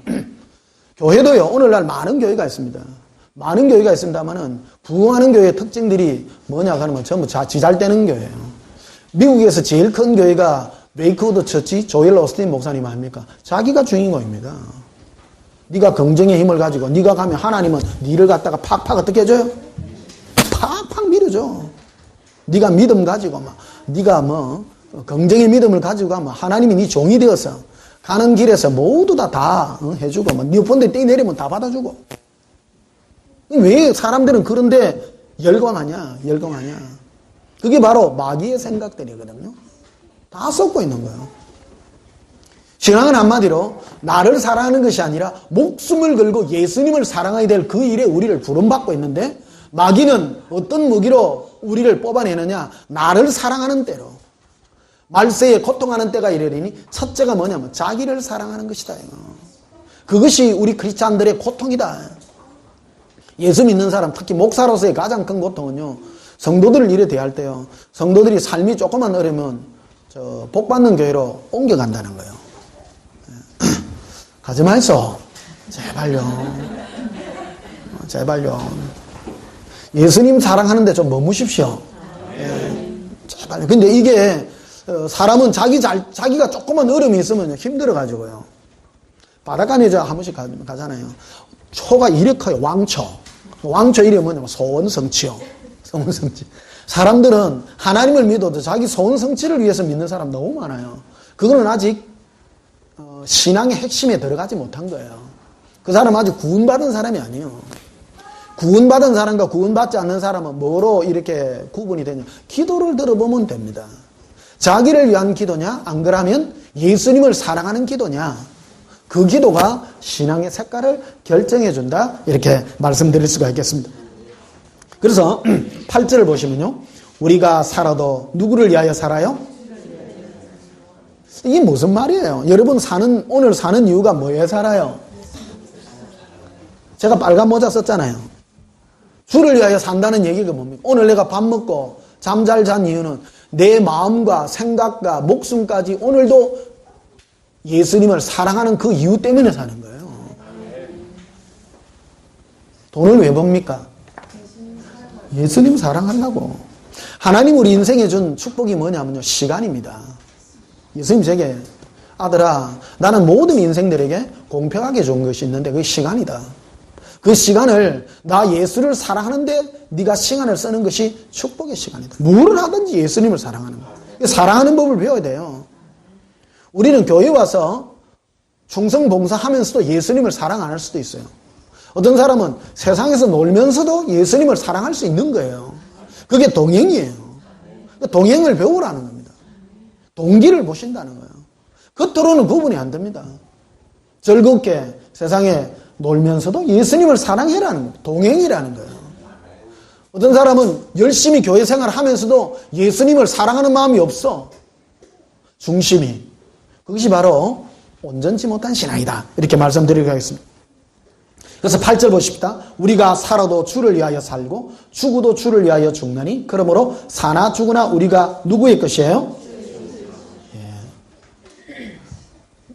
교회도요, 오늘날 많은 교회가 있습니다. 많은 교회가 있습니다만은, 부흥하는 교회의 특징들이 뭐냐 하면 전부 지잘되는 교회예요. 미국에서 제일 큰 교회가 레이크우드 처치 조엘 오스틴 목사님 아닙니까? 자기가 주인공입니다. 네가 긍정의 힘을 가지고 네가 가면 하나님은 네를 갖다가 팍팍 어떻게 해줘요? 팍팍 밀어줘. 네가 믿음 가지고 네가 긍정의 믿음을 가지고 가면 하나님이 네 종이 되어서 가는 길에서 모두 다 해주고 네 본데 떼 내리면 다 받아주고. 왜 사람들은 그런데 열광하냐? 그게 바로 마귀의 생각들이거든요. 다 썩고 있는 거예요. 신앙은 한마디로 나를 사랑하는 것이 아니라 목숨을 걸고 예수님을 사랑해야 될 그 일에 우리를 부름받고 있는데, 마귀는 어떤 무기로 우리를 뽑아내느냐? 나를 사랑하는 때로. 말세에 고통하는 때가 이르리니 첫째가 뭐냐면 자기를 사랑하는 것이다. 그것이 우리 크리스찬들의 고통이다. 예수 믿는 사람, 특히 목사로서의 가장 큰 고통은요, 성도들을 이래 대할 때요, 성도들이 삶이 조금만 어려면 복 받는 교회로 옮겨간다는 거예요. 가지 말소. 제발요. 예수님 사랑하는데 좀 머무십시오. 제발요. 근데 이게 사람은 자기가 조금만 어려움이 있으면 힘들어가지고요. 바닷가에 한 번씩 가잖아요. 초가 이렇게 커요. 왕초 이름이 뭐냐면 소원성취요. 소원성취. 사람들은 하나님을 믿어도 자기 소원성취를 위해서 믿는 사람 너무 많아요. 그거는 아직 신앙의 핵심에 들어가지 못한 거예요. 그 사람은 아직 구원받은 사람이 아니에요. 구원받은 사람과 구원받지 않는 사람은 뭐로 이렇게 구분이 되냐? 기도를 들어보면 됩니다. 자기를 위한 기도냐? 안 그러면 예수님을 사랑하는 기도냐? 그 기도가 신앙의 색깔을 결정해 준다. 이렇게 말씀드릴 수가 있겠습니다. 그래서 8절을 보시면요. 우리가 살아도 누구를 위하여 살아요? 이게 무슨 말이에요? 여러분 오늘 사는 이유가 뭐에 살아요? 제가 빨간 모자 썼잖아요. 주를 위하여 산다는 얘기가 뭡니까? 오늘 내가 밥 먹고 잠 잘 잔 이유는 내 마음과 생각과 목숨까지 오늘도 예수님을 사랑하는 그 이유 때문에 사는 거예요. 돈을 왜 법니까? 예수님 사랑하려고. 하나님 우리 인생에 준 축복이 뭐냐면요, 시간입니다. 예수님 제게, 아들아, 나는 모든 인생들에게 공평하게 준 것이 있는데 그게 시간이다. 그 시간을 나 예수를 사랑하는데 네가 시간을 쓰는 것이 축복의 시간이다. 무엇을 하든지 예수님을 사랑하는 거예요. 사랑하는 법을 배워야 돼요. 우리는 교회 와서 충성봉사하면서도 예수님을 사랑 안 할 수도 있어요. 어떤 사람은 세상에서 놀면서도 예수님을 사랑할 수 있는 거예요. 그게 동행이에요. 동행을 배우라는 겁니다. 동기를 보신다는 거예요. 겉으로는 구분이 안 됩니다. 즐겁게 세상에 놀면서도 예수님을 사랑해라는 거예요. 동행이라는 거예요. 어떤 사람은 열심히 교회 생활을 하면서도 예수님을 사랑하는 마음이 없어. 중심이. 그것이 바로 온전치 못한 신앙이다. 이렇게 말씀드리도록 하겠습니다. 그래서 8절 보십시다. 우리가 살아도 주를 위하여 살고 죽어도 주를 위하여 죽나니 그러므로 사나 죽으나 우리가 누구의 것이에요?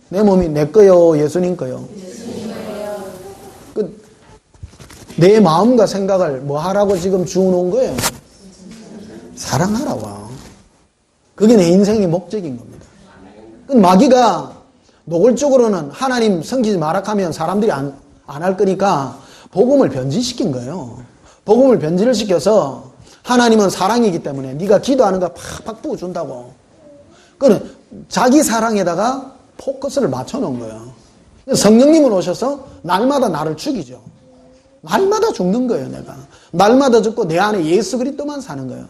내 몸이 내 거요, 예수님 거요? 내 마음과 생각을 뭐 하라고 지금 주워놓은 거예요? 사랑하라고. 그게 내 인생의 목적인 겁니다. 마귀가 노골적으로는 하나님 섬기지 마라 하면 사람들이 안 할 거니까 복음을 변질시킨 거예요. 복음을 변질을 시켜서 하나님은 사랑이기 때문에 네가 기도하는 거 팍팍 부어준다고. 그는 자기 사랑에다가 포커스를 맞춰놓은 거예요. 성령님은 오셔서 날마다 나를 죽이죠. 날마다 죽는 거예요, 내가. 날마다 죽고 내 안에 예수 그리스도만 사는 거예요.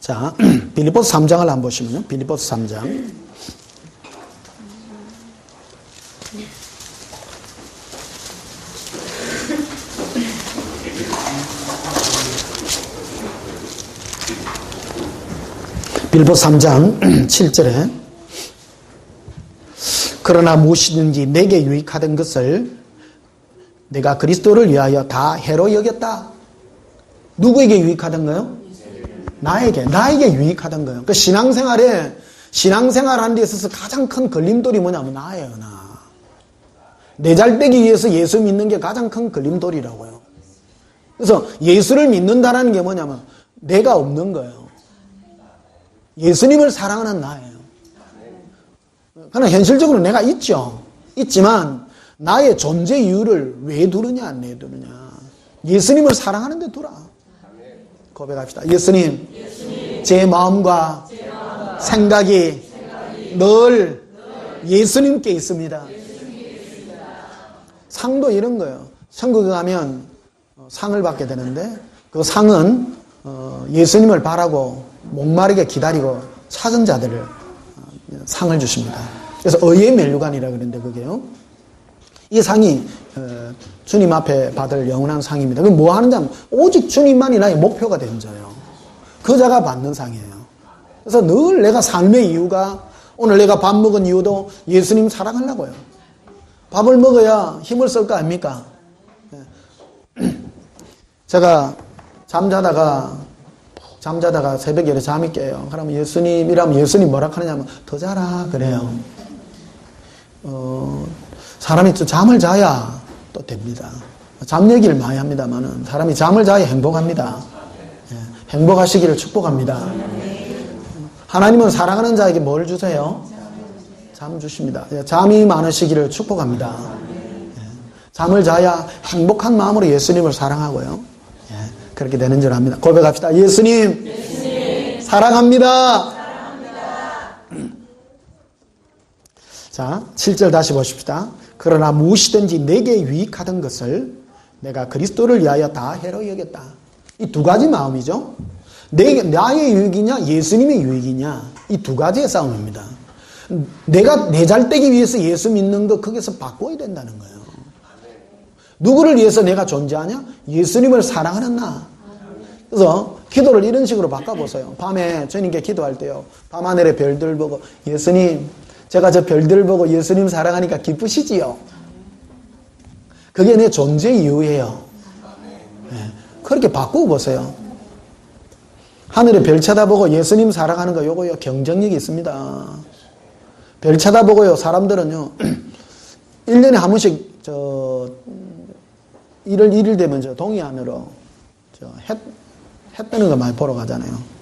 자, 빌립보서 3장을 한번 보시면요. 빌립보서 3장. 빌립보서 3장 7절에 그러나 무엇이든지 내게 유익하던 것을 내가 그리스도를 위하여 다 해로 여겼다. 누구에게 유익하던 거요? 나에게 유익하던 거예요. 그 신앙생활하는 데 있어서 가장 큰 걸림돌이 뭐냐면 나예요, 나. 내 잘 되기 위해서 예수 믿는 게 가장 큰 걸림돌이라고요. 그래서 예수를 믿는다는 게 뭐냐면 내가 없는 거예요. 예수님을 사랑하는 나예요. 그러나 현실적으로 내가 있죠. 있지만 나의 존재 이유를 왜 두느냐 안 내두느냐. 예수님을 사랑하는 데 두라. 고백합시다. 예수님, 제 마음과 생각이 늘 예수님께 있습니다. 상도 이런 거예요. 천국에 가면 상을 받게 되는데 그 상은 예수님을 바라고 목마르게 기다리고 찾은 자들을 상을 주십니다. 그래서 의의 멸류관이라 그러는데 그게요. 이 상이 주님 앞에 받을 영원한 상입니다. 그럼 뭐 하는 자면 오직 주님만이 나의 목표가 된 자예요. 그 자가 받는 상이에요. 그래서 늘 내가 삶의 이유가 오늘 내가 밥 먹은 이유도 예수님 사랑하려고요. 밥을 먹어야 힘을 쓸 거 아닙니까? 제가 잠자다가 새벽에 잠이 깨요. 그러면 예수님이라면 예수님 뭐라 하느냐면 더 자라 그래요. 사람이 또 잠을 자야 또 됩니다. 잠 얘기를 많이 합니다만은 사람이 잠을 자야 행복합니다. 행복하시기를 축복합니다. 하나님은 사랑하는 자에게 뭘 주세요? 잠 주십니다. 잠이 많으시기를 축복합니다. 잠을 자야 행복한 마음으로 예수님을 사랑하고요. 그렇게 되는 줄 압니다. 고백합시다. 예수님. 사랑합니다. 자, 7절 다시 보십시다. 그러나 무엇이든지 내게 유익하던 것을 내가 그리스도를 위하여 다 해로 여겼다. 이 두 가지 마음이죠. 나의 유익이냐 예수님의 유익이냐 이 두 가지의 싸움입니다. 내가 내 잘 되기 위해서 예수 믿는 거 거기서 바꿔야 된다는 거예요. 누구를 위해서 내가 존재하냐? 예수님을 사랑하는 나. 그래서 기도를 이런 식으로 바꿔보세요. 밤에 주님께 기도할 때요. 밤하늘의 별들 보고 예수님 제가 저 별들을 보고 예수님 사랑하니까 기쁘시지요? 그게 내 존재 이유예요. 그렇게 바꾸고 보세요. 하늘에 별 쳐다보고 예수님 사랑하는 거 요거요 경쟁력이 있습니다. 별 쳐다보고요 사람들은요 1년에 한 번씩 1월 1일 되면 동해안으로 해 뜨는 거 많이 보러 가잖아요.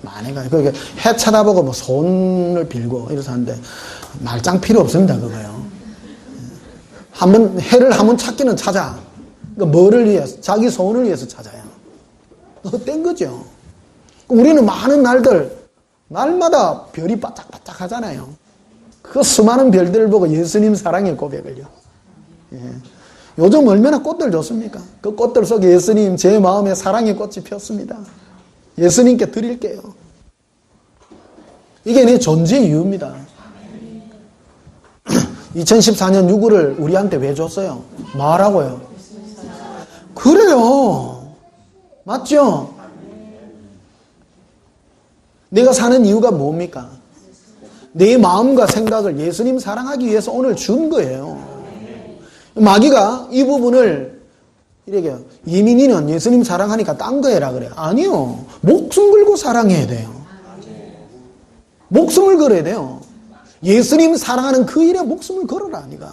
많이 가요. 그러니까 해 쳐다보고 뭐 손을 빌고 이래서 하는데 말짱 필요 없습니다. 그거요. 해를 한번 찾기는 찾아. 그러니까 뭐를 위해서? 자기 소원을 위해서 찾아요. 헛된 거죠. 우리는 많은 날들 날마다 별이 바짝바짝 하잖아요. 그 수많은 별들을 보고 예수님 사랑의 고백을요. 요즘 얼마나 꽃들 좋습니까? 그 꽃들 속에 예수님 제 마음에 사랑의 꽃이 폈습니다. 예수님께 드릴게요. 이게 내 존재 이유입니다. 2014년 6월을 우리한테 왜 줬어요? 말하고요. 그래요. 맞죠? 내가 사는 이유가 뭡니까? 내 마음과 생각을 예수님 사랑하기 위해서 오늘 준 거예요. 마귀가 이 부분을 이렇게 이민희는 예수님 사랑하니까 딴 거 해라 그래. 아니요. 목숨 걸고 사랑해야 돼요. 목숨을 걸어야 돼요. 예수님 사랑하는 그 일에 목숨을 걸어라 니가.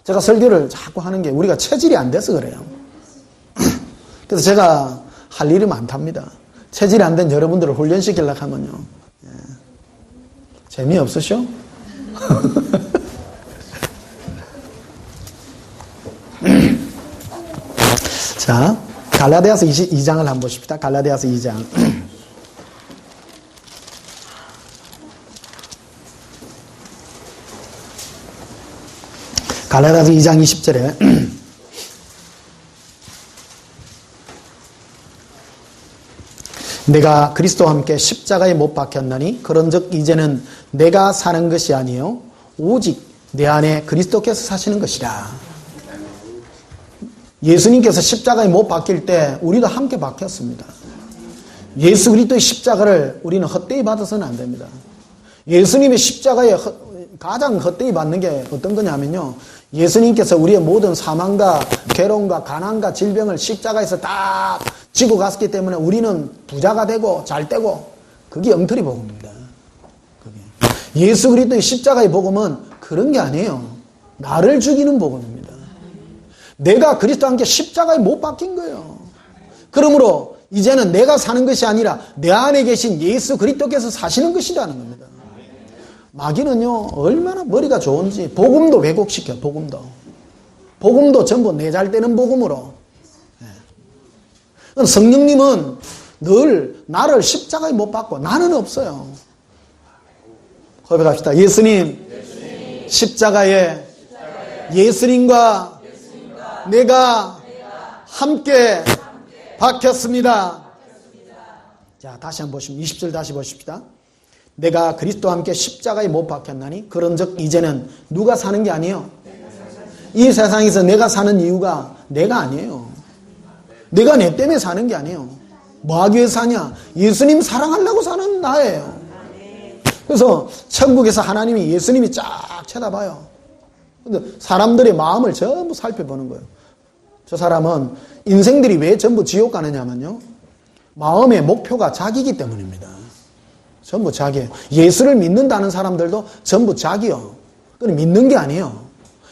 제가 설교를 자꾸 하는 게 우리가 체질이 안 돼서 그래요. 그래서 제가 할 일이 많답니다. 체질이 안 된 여러분들을 훈련시키려고 하면요. 예. 재미없으셔? 자, 갈라디아서 2장을 한번 보십시다. 갈라디아서 2장. 갈라디아서 2장 20절에 내가 그리스도와 함께 십자가에 못 박혔나니 그런즉 이제는 내가 사는 것이 아니요 오직 내 안에 그리스도께서 사시는 것이라. 예수님께서 십자가에 못 박힐 때 우리도 함께 박혔습니다. 예수 그리스도의 십자가를 우리는 헛되이 받아서는 안 됩니다. 예수님의 십자가에 가장 헛되이 받는 게 어떤 거냐면요, 예수님께서 우리의 모든 사망과 괴로움과 가난과 질병을 십자가에서 다 지고 갔기 때문에 우리는 부자가 되고 잘 되고, 그게 엉터리 복음입니다. 그게. 예수 그리스도의 십자가의 복음은 그런 게 아니에요. 나를 죽이는 복음입니다. 내가 그리스도와 함께 십자가에 못 박힌 거예요. 그러므로 이제는 내가 사는 것이 아니라 내 안에 계신 예수 그리스도께서 사시는 것이라는 겁니다. 마귀는요, 얼마나 머리가 좋은지 복음도 왜곡시켜. 복음도 전부 내 잘 되는 복음으로. 성령님은 늘 나를 십자가에 못 박고 나는 없어요. 고백합시다. 예수님, 십자가에 예수님과 내가 함께 박혔습니다. 자, 다시 한번 보시면 20절 다시 보십시다. 내가 그리스도와 함께 십자가에 못 박혔나니 그런즉 이제는 누가 사는 게 아니에요. 이 세상에서 내가 사는 이유가 내가 아니에요. 내가 내 때문에 사는 게 아니에요. 뭐 하기 위해서 사냐? 예수님 사랑하려고 사는 나예요. 그래서 천국에서 하나님이 예수님이 쫙 쳐다봐요. 근데 사람들의 마음을 전부 살펴보는 거예요. 저 사람은 인생들이 왜 전부 지옥 가느냐면요, 마음의 목표가 자기이기 때문입니다. 전부 자기예요. 예수를 믿는다는 사람들도 전부 자기요. 그건 믿는 게 아니에요.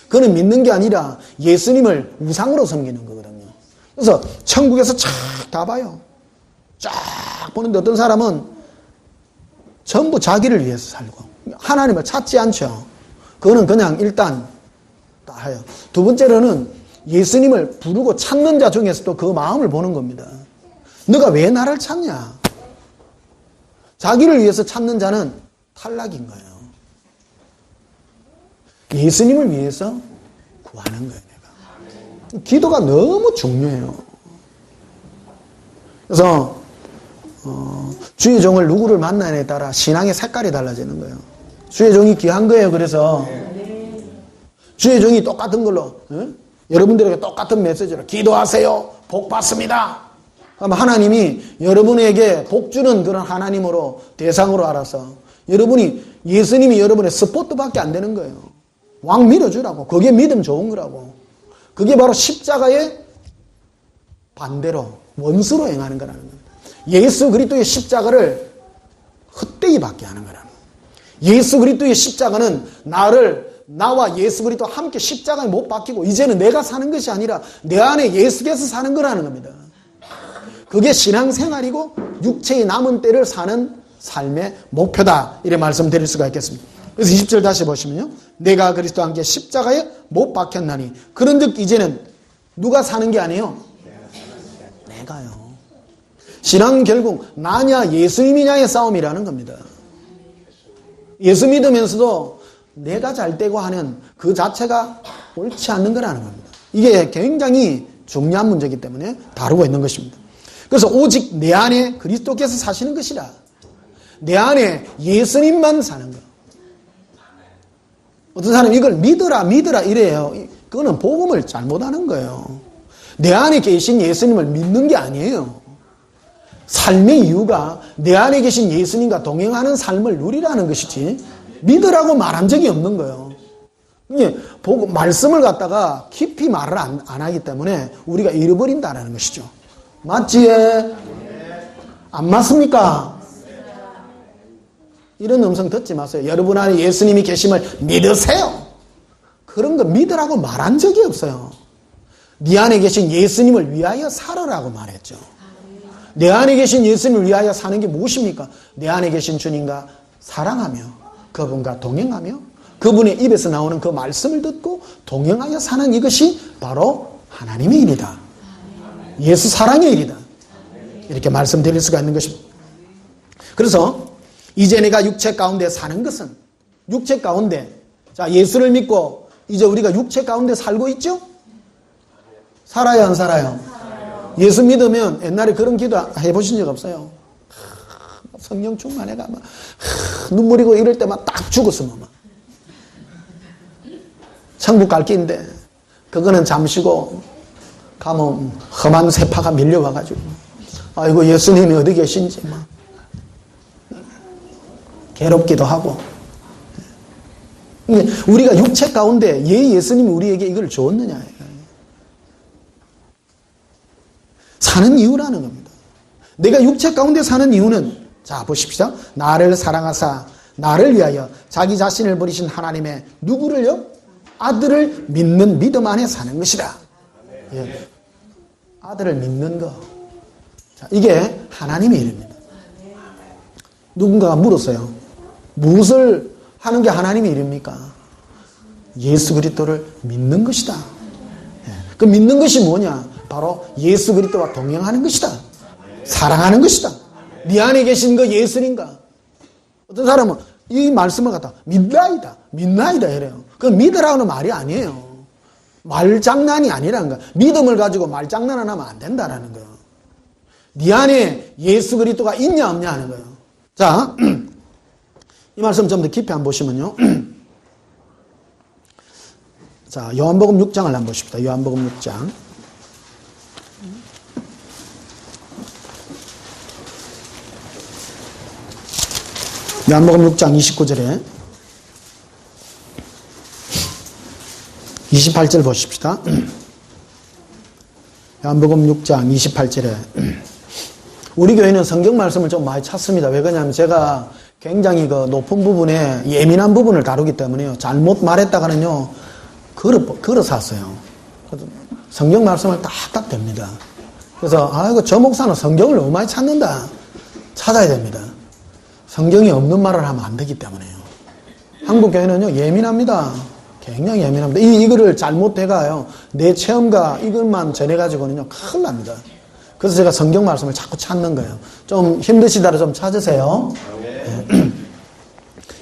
그는 믿는 게 아니라 예수님을 우상으로 섬기는 거거든요. 그래서 천국에서 쫙 다 봐요. 쫙 보는데 어떤 사람은 전부 자기를 위해서 살고 하나님을 찾지 않죠. 그거는 그냥 일단 다 해요. 두 번째로는 예수님을 부르고 찾는 자 중에서도 그 마음을 보는 겁니다. 너가 왜 나를 찾냐? 자기를 위해서 찾는 자는 탈락인 거예요. 예수님을 위해서 구하는 거예요, 내가. 기도가 너무 중요해요. 그래서 주의 종을 누구를 만나냐에 따라 신앙의 색깔이 달라지는 거예요. 주의 종이 귀한 거예요. 그래서 주의 종이 똑같은 걸로, 여러분들에게 똑같은 메시지로 기도하세요, 복 받습니다. 하나님이 여러분에게 복 주는 그런 하나님으로 대상으로 알아서 여러분이, 예수님이 여러분의 스포트밖에 안 되는 거예요. 왕 밀어주라고. 그게 믿음 좋은 거라고. 그게 바로 십자가의 반대로 원수로 행하는 거라는 거예요. 예수 그리스도의 십자가를 헛되이 받게 하는 거라는 거예요. 예수 그리스도의 십자가는 나와 예수 그리스도와 함께 십자가에 못 박히고 이제는 내가 사는 것이 아니라 내 안에 예수께서 사는 거라는 겁니다. 그게 신앙생활이고 육체의 남은 때를 사는 삶의 목표다, 이렇게 말씀드릴 수가 있겠습니다. 그래서 20절 다시 보시면요, 내가 그리스도와 함께 십자가에 못 박혔나니 그런즉 이제는 누가 사는 게 아니에요, 내가요. 신앙은 결국 나냐 예수님이냐의 싸움이라는 겁니다. 예수 믿으면서도 내가 잘되고 하는 그 자체가 옳지 않는 거라는 겁니다. 이게 굉장히 중요한 문제이기 때문에 다루고 있는 것입니다. 그래서 오직 내 안에 그리스도께서 사시는 것이라. 내 안에 예수님만 사는 것. 어떤 사람이 이걸 믿으라 이래요. 그거는 복음을 잘못하는 거예요. 내 안에 계신 예수님을 믿는 게 아니에요. 삶의 이유가 내 안에 계신 예수님과 동행하는 삶을 누리라는 것이지 믿으라고 말한 적이 없는 거예요. 말씀을 갖다가 깊이 말을 안 하기 때문에 우리가 잃어버린다는 것이죠. 맞지? 안 맞습니까? 이런 음성 듣지 마세요. 여러분 안에 예수님이 계심을 믿으세요. 그런 거 믿으라고 말한 적이 없어요. 네 안에 계신 예수님을 위하여 살아라고 말했죠. 내 안에 계신 예수님을 위하여 사는 게 무엇입니까? 내 안에 계신 주님과 사랑하며 그분과 동행하며 그분의 입에서 나오는 그 말씀을 듣고 동행하여 사는 이것이 바로 하나님의 일이다. 예수 사랑의 일이다. 이렇게 말씀드릴 수가 있는 것입니다. 그래서 이제 내가 육체 가운데 사는 것은 육체 가운데 자 예수를 믿고 이제 우리가 육체 가운데 살고 있죠? 살아요 안 살아요? 예수 믿으면 옛날에 그런 기도 해보신 적 없어요? 성령 충만해가 막 눈물이 고 이럴 때만 딱 죽었으면 막 천국 갈 길인데 그거는 잠시고 가면 험한 세파가 밀려와가지고 아이고 예수님이 어디 계신지 막 괴롭기도 하고 우리가 육체 가운데 예수님이 우리에게 이걸 주었느냐 사는 이유라는 겁니다. 내가 육체 가운데 사는 이유는 자 보십시오. 나를 사랑하사 나를 위하여 자기 자신을 버리신 하나님의 누구를요? 아들을 믿는 믿음 안에 사는 것이다. 예. 아들을 믿는 것. 자, 이게 하나님의 일입니다. 누군가가 물었어요. 무엇을 하는 게 하나님의 일입니까? 예수 그리스도를 믿는 것이다. 예. 그 믿는 것이 뭐냐? 바로 예수 그리스도와 동행하는 것이다. 사랑하는 것이다. 네 안에 계신 그 예수님과 어떤 사람은 이 말씀을 갖다 믿나이다. 믿나이다 이래요. 그 믿으라는 말이 아니에요. 말장난이 아니라는 거야. 믿음을 가지고 말장난을 하면 안 된다라는 거예요. 네 안에 예수 그리스도가 있냐 없냐 하는 거예요. 자, 이 말씀 좀 더 깊이 한번 보시면요. 자, 요한복음 6장을 한번 보십시다. 요한복음 6장. 요한복음 6장 29절에 28절 보십시다. 요한복음 6장 28절에 우리 교회는 성경 말씀을 좀 많이 찾습니다. 왜 그러냐면 제가 굉장히 그 높은 부분에 예민한 부분을 다루기 때문에요. 잘못 말했다가는요 걸어 샀어요. 성경 말씀을 딱딱 됩니다. 그래서 아이고 저 목사는 성경을 너무 많이 찾는다. 찾아야 됩니다. 성경이 없는 말을 하면 안 되기 때문에요. 한국 교회는요 예민합니다. 굉장히 예민합니다. 이거를 잘못해가요 내 체험과 이것만 전해가지고는요 큰일 납니다. 그래서 제가 성경 말씀을 자꾸 찾는 거예요. 좀 힘드시다라 좀 찾으세요. 네.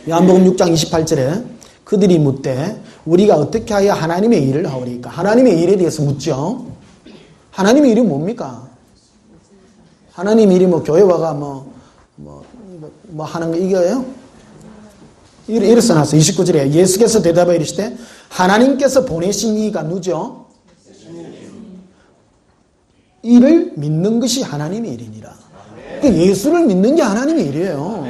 요한복음 6장 28절에 그들이 묻되 우리가 어떻게 하여 하나님의 일을 하오리까? 하나님의 일에 대해서 묻죠. 하나님의 일이 뭡니까? 하나님의 일이 뭐 교회 와가 뭐 하는 거 이거예요? 이를 써놨어요. 29절에 예수께서 대답하여 이르시되 하나님께서 보내신 이가 누구죠? 이를 믿는 것이 하나님의 일이니라. 그러니까 예수를 믿는 게 하나님의 일이에요.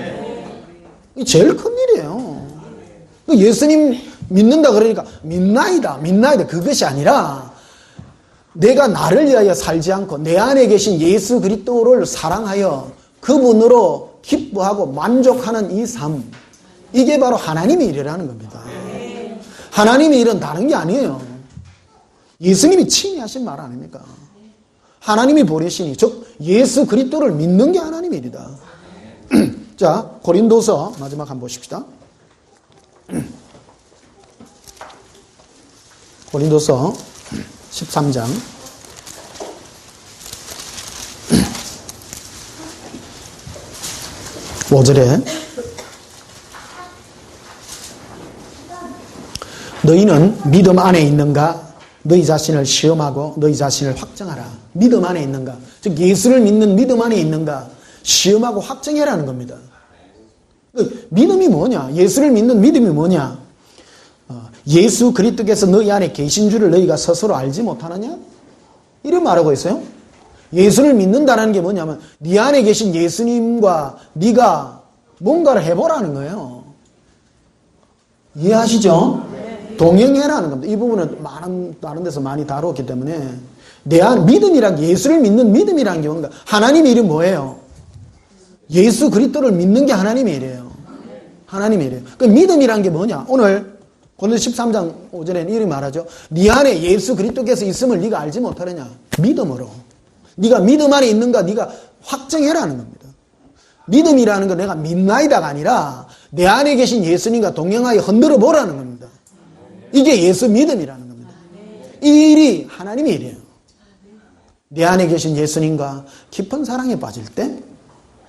이게 제일 큰 일이에요. 예수님 믿는다 그러니까 믿나이다 그것이 아니라 내가 나를 위하여 살지 않고 내 안에 계신 예수 그리스도를 사랑하여 그분으로 기뻐하고 만족하는 이 삶, 이게 바로 하나님의 일이라는 겁니다. 하나님의 일은 다른 게 아니에요. 예수님이 친히 하신 말 아닙니까? 하나님이 보내시니 즉 예수 그리스도를 믿는 게 하나님의 일이다. 자, 고린도서 마지막 한번 보십시다. 고린도서 13장 5절에 너희는 믿음 안에 있는가? 너희 자신을 시험하고 너희 자신을 확정하라. 믿음 안에 있는가? 즉 예수를 믿는 믿음 안에 있는가? 시험하고 확정해라는 겁니다. 믿음이 뭐냐? 예수를 믿는 믿음이 뭐냐? 예수 그리스도께서 너희 안에 계신 줄을 너희가 스스로 알지 못하느냐? 이런 말하고 있어요. 예수를 믿는다는 게 뭐냐면 네 안에 계신 예수님과 네가 뭔가를 해보라는 거예요. 이해하시죠? 동행해라는 겁니다. 이 부분은 다른 데서 많이 다루었기 때문에 내 안 믿음이란 예수를 믿는 믿음이라는 게 뭔가 하나님의 일은 뭐예요? 예수 그리스도를 믿는 게 하나님의 일이에요. 하나님의 일이에요. 그 믿음이란 게 뭐냐? 오늘 고린도서 13장 5절에는 이렇게 말하죠. 네 안에 예수 그리스도께서 있음을 네가 알지 못하느냐? 믿음으로. 네가 믿음 안에 있는가 네가 확정해라는 겁니다. 믿음이라는 건 내가 믿나이다가 아니라 내 안에 계신 예수님과 동행하여 흔들어 보라는 겁니다. 이게 예수 믿음이라는 겁니다. 이 일이 하나님의 일이에요. 내 안에 계신 예수님과 깊은 사랑에 빠질 때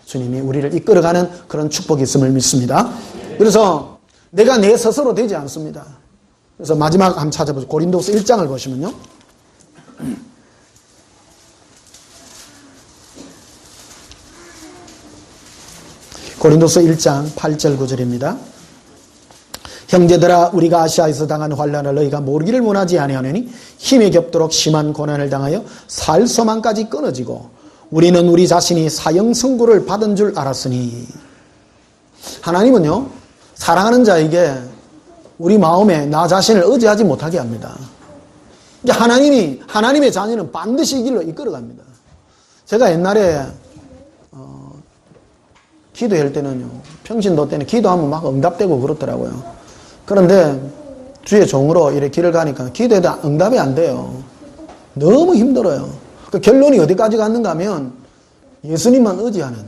주님이 우리를 이끌어가는 그런 축복이 있음을 믿습니다. 그래서 내가 내 스스로 되지 않습니다. 그래서 마지막 한번 찾아보죠. 고린도서 1장을 보시면요. 고린도서 1장 8절 9절입니다. 형제들아 우리가 아시아에서 당한 환난을 너희가 모르기를 원하지 아니하노니 힘에 겹도록 심한 고난을 당하여 살 소망까지 끊어지고 우리는 우리 자신이 사형 선고를 받은 줄 알았으니. 하나님은요 사랑하는 자에게 우리 마음에 나 자신을 의지하지 못하게 합니다. 하나님의 자녀는 반드시 이 길로 이끌어갑니다. 제가 옛날에 기도할 때는요 평신도 때는 기도하면 막 응답되고 그렇더라고요. 그런데 주의 종으로 이렇게 길을 가니까 기도해도 응답이 안 돼요. 너무 힘들어요. 그 결론이 어디까지 갔는가 하면 예수님만 의지하는,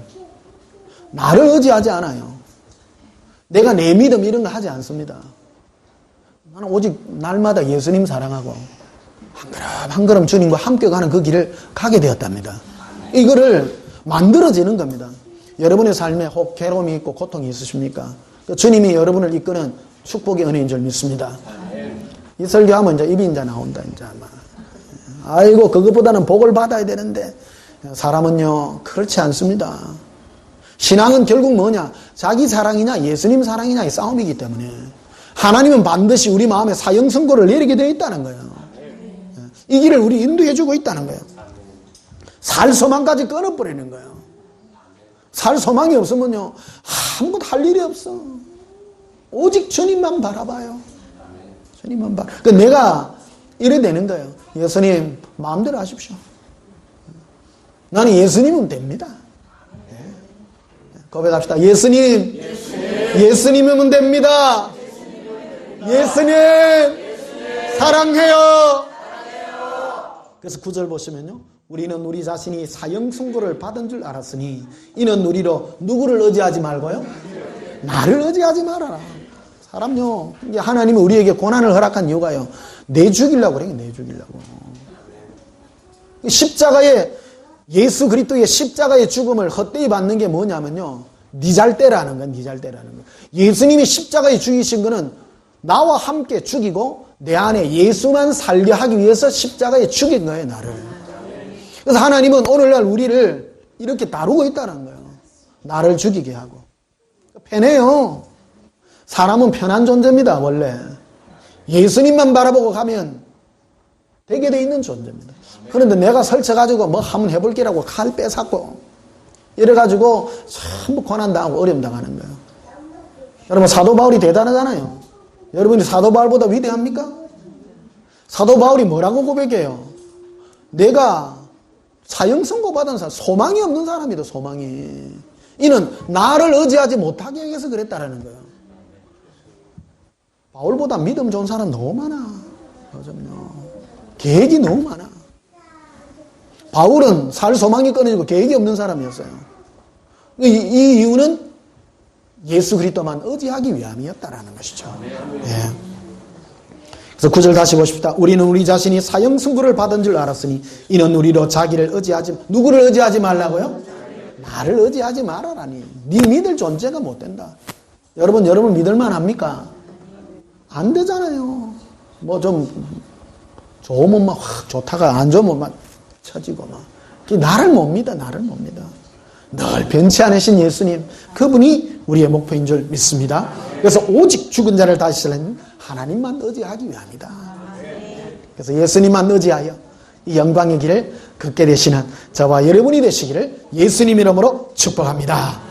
나를 의지하지 않아요. 내가 내 믿음 이런 거 하지 않습니다. 나는 오직 날마다 예수님 사랑하고 한 걸음 한 걸음 주님과 함께 가는 그 길을 가게 되었답니다. 이거를 만들어지는 겁니다. 여러분의 삶에 혹 괴로움이 있고 고통이 있으십니까? 주님이 여러분을 이끄는 축복의 은혜인 줄 믿습니다. 이 설교하면 이제 입이 이제 나온다, 이제 아마. 아이고, 그것보다는 복을 받아야 되는데, 사람은요, 그렇지 않습니다. 신앙은 결국 뭐냐? 자기 사랑이냐, 예수님 사랑이냐의 싸움이기 때문에, 하나님은 반드시 우리 마음에 사형 선고를 내리게 되어 있다는 거예요. 이 길을 우리 인도해주고 있다는 거예요. 살 소망까지 끊어버리는 거예요. 살 소망이 없으면요, 아무것도 할 일이 없어. 오직 주님만 바라봐요. 주님만 바라. 그러니까 내가 이래 되는 거예요. 예수님 마음대로 하십시오. 나는 예수님은 됩니다. 고백합시다. 예수님이면 됩니다. 예수님 사랑해요. 그래서 9절 보시면요. 우리는 우리 자신이 사형 선고를 받은 줄 알았으니 이는 우리로 누구를 의지하지 말고요. 나를 의지하지 말아라. 사람요, 이게 하나님이 우리에게 고난을 허락한 이유가요, 내 죽이려고 그래요. 내 죽이려고. 십자가의 예수 그리스도의 십자가의 죽음을 헛되이 받는 게 뭐냐면요, 니 잘 때라는 거야. 니 잘 때라는 거야. 예수님이 십자가에 죽이신 거는 나와 함께 죽이고 내 안에 예수만 살게 하기 위해서 십자가에 죽인 거예요, 나를. 그래서 하나님은 오늘날 우리를 이렇게 다루고 있다는 거예요. 나를 죽이게 하고. 편해요. 사람은 편한 존재입니다, 원래. 예수님만 바라보고 가면 되게 돼 있는 존재입니다. 그런데 내가 설쳐가지고 뭐 한번 해볼게라고 칼 빼앗고 이래가지고 전부 고난당하고 어려움당하는 거예요. 여러분, 사도 바울이 대단하잖아요. 여러분이 사도 바울보다 위대합니까? 사도 바울이 뭐라고 고백해요? 내가 사형 선고 받은 사람, 소망이 없는 사람이다, 소망이. 이는 나를 의지하지 못하게 해서 그랬다라는 거예요. 바울보다 믿음 좋은 사람 너무 많아. 요즘요. 계획이 너무 많아. 바울은 살 소망이 끊어지고 계획이 없는 사람이었어요. 이 이유는 예수 그리스도만 의지하기 위함이었다라는 것이죠. 예. 그래서 9절 다시 보십시다. 우리는 우리 자신이 사형 선고를 받은 줄 알았으니 이는 우리로 자기를 의지하지, 누구를 의지하지 말라고요? 나를 의지하지 말아라니. 네 믿을 존재가 못 된다. 여러분 믿을만 합니까? 안 되잖아요. 뭐 좀 좋으면 막 좋다가 안 좋으면 막 처지고 막. 나를 못 믿어. 늘 변치 않으신 예수님, 그분이 우리의 목표인 줄 믿습니다. 그래서 오직 죽은 자를 다시 살리는 하나님만 의지하기 위함이다. 그래서 예수님만 의지하여 이 영광의 길을 걷게 되시는 저와 여러분이 되시기를 예수님 이름으로 축복합니다.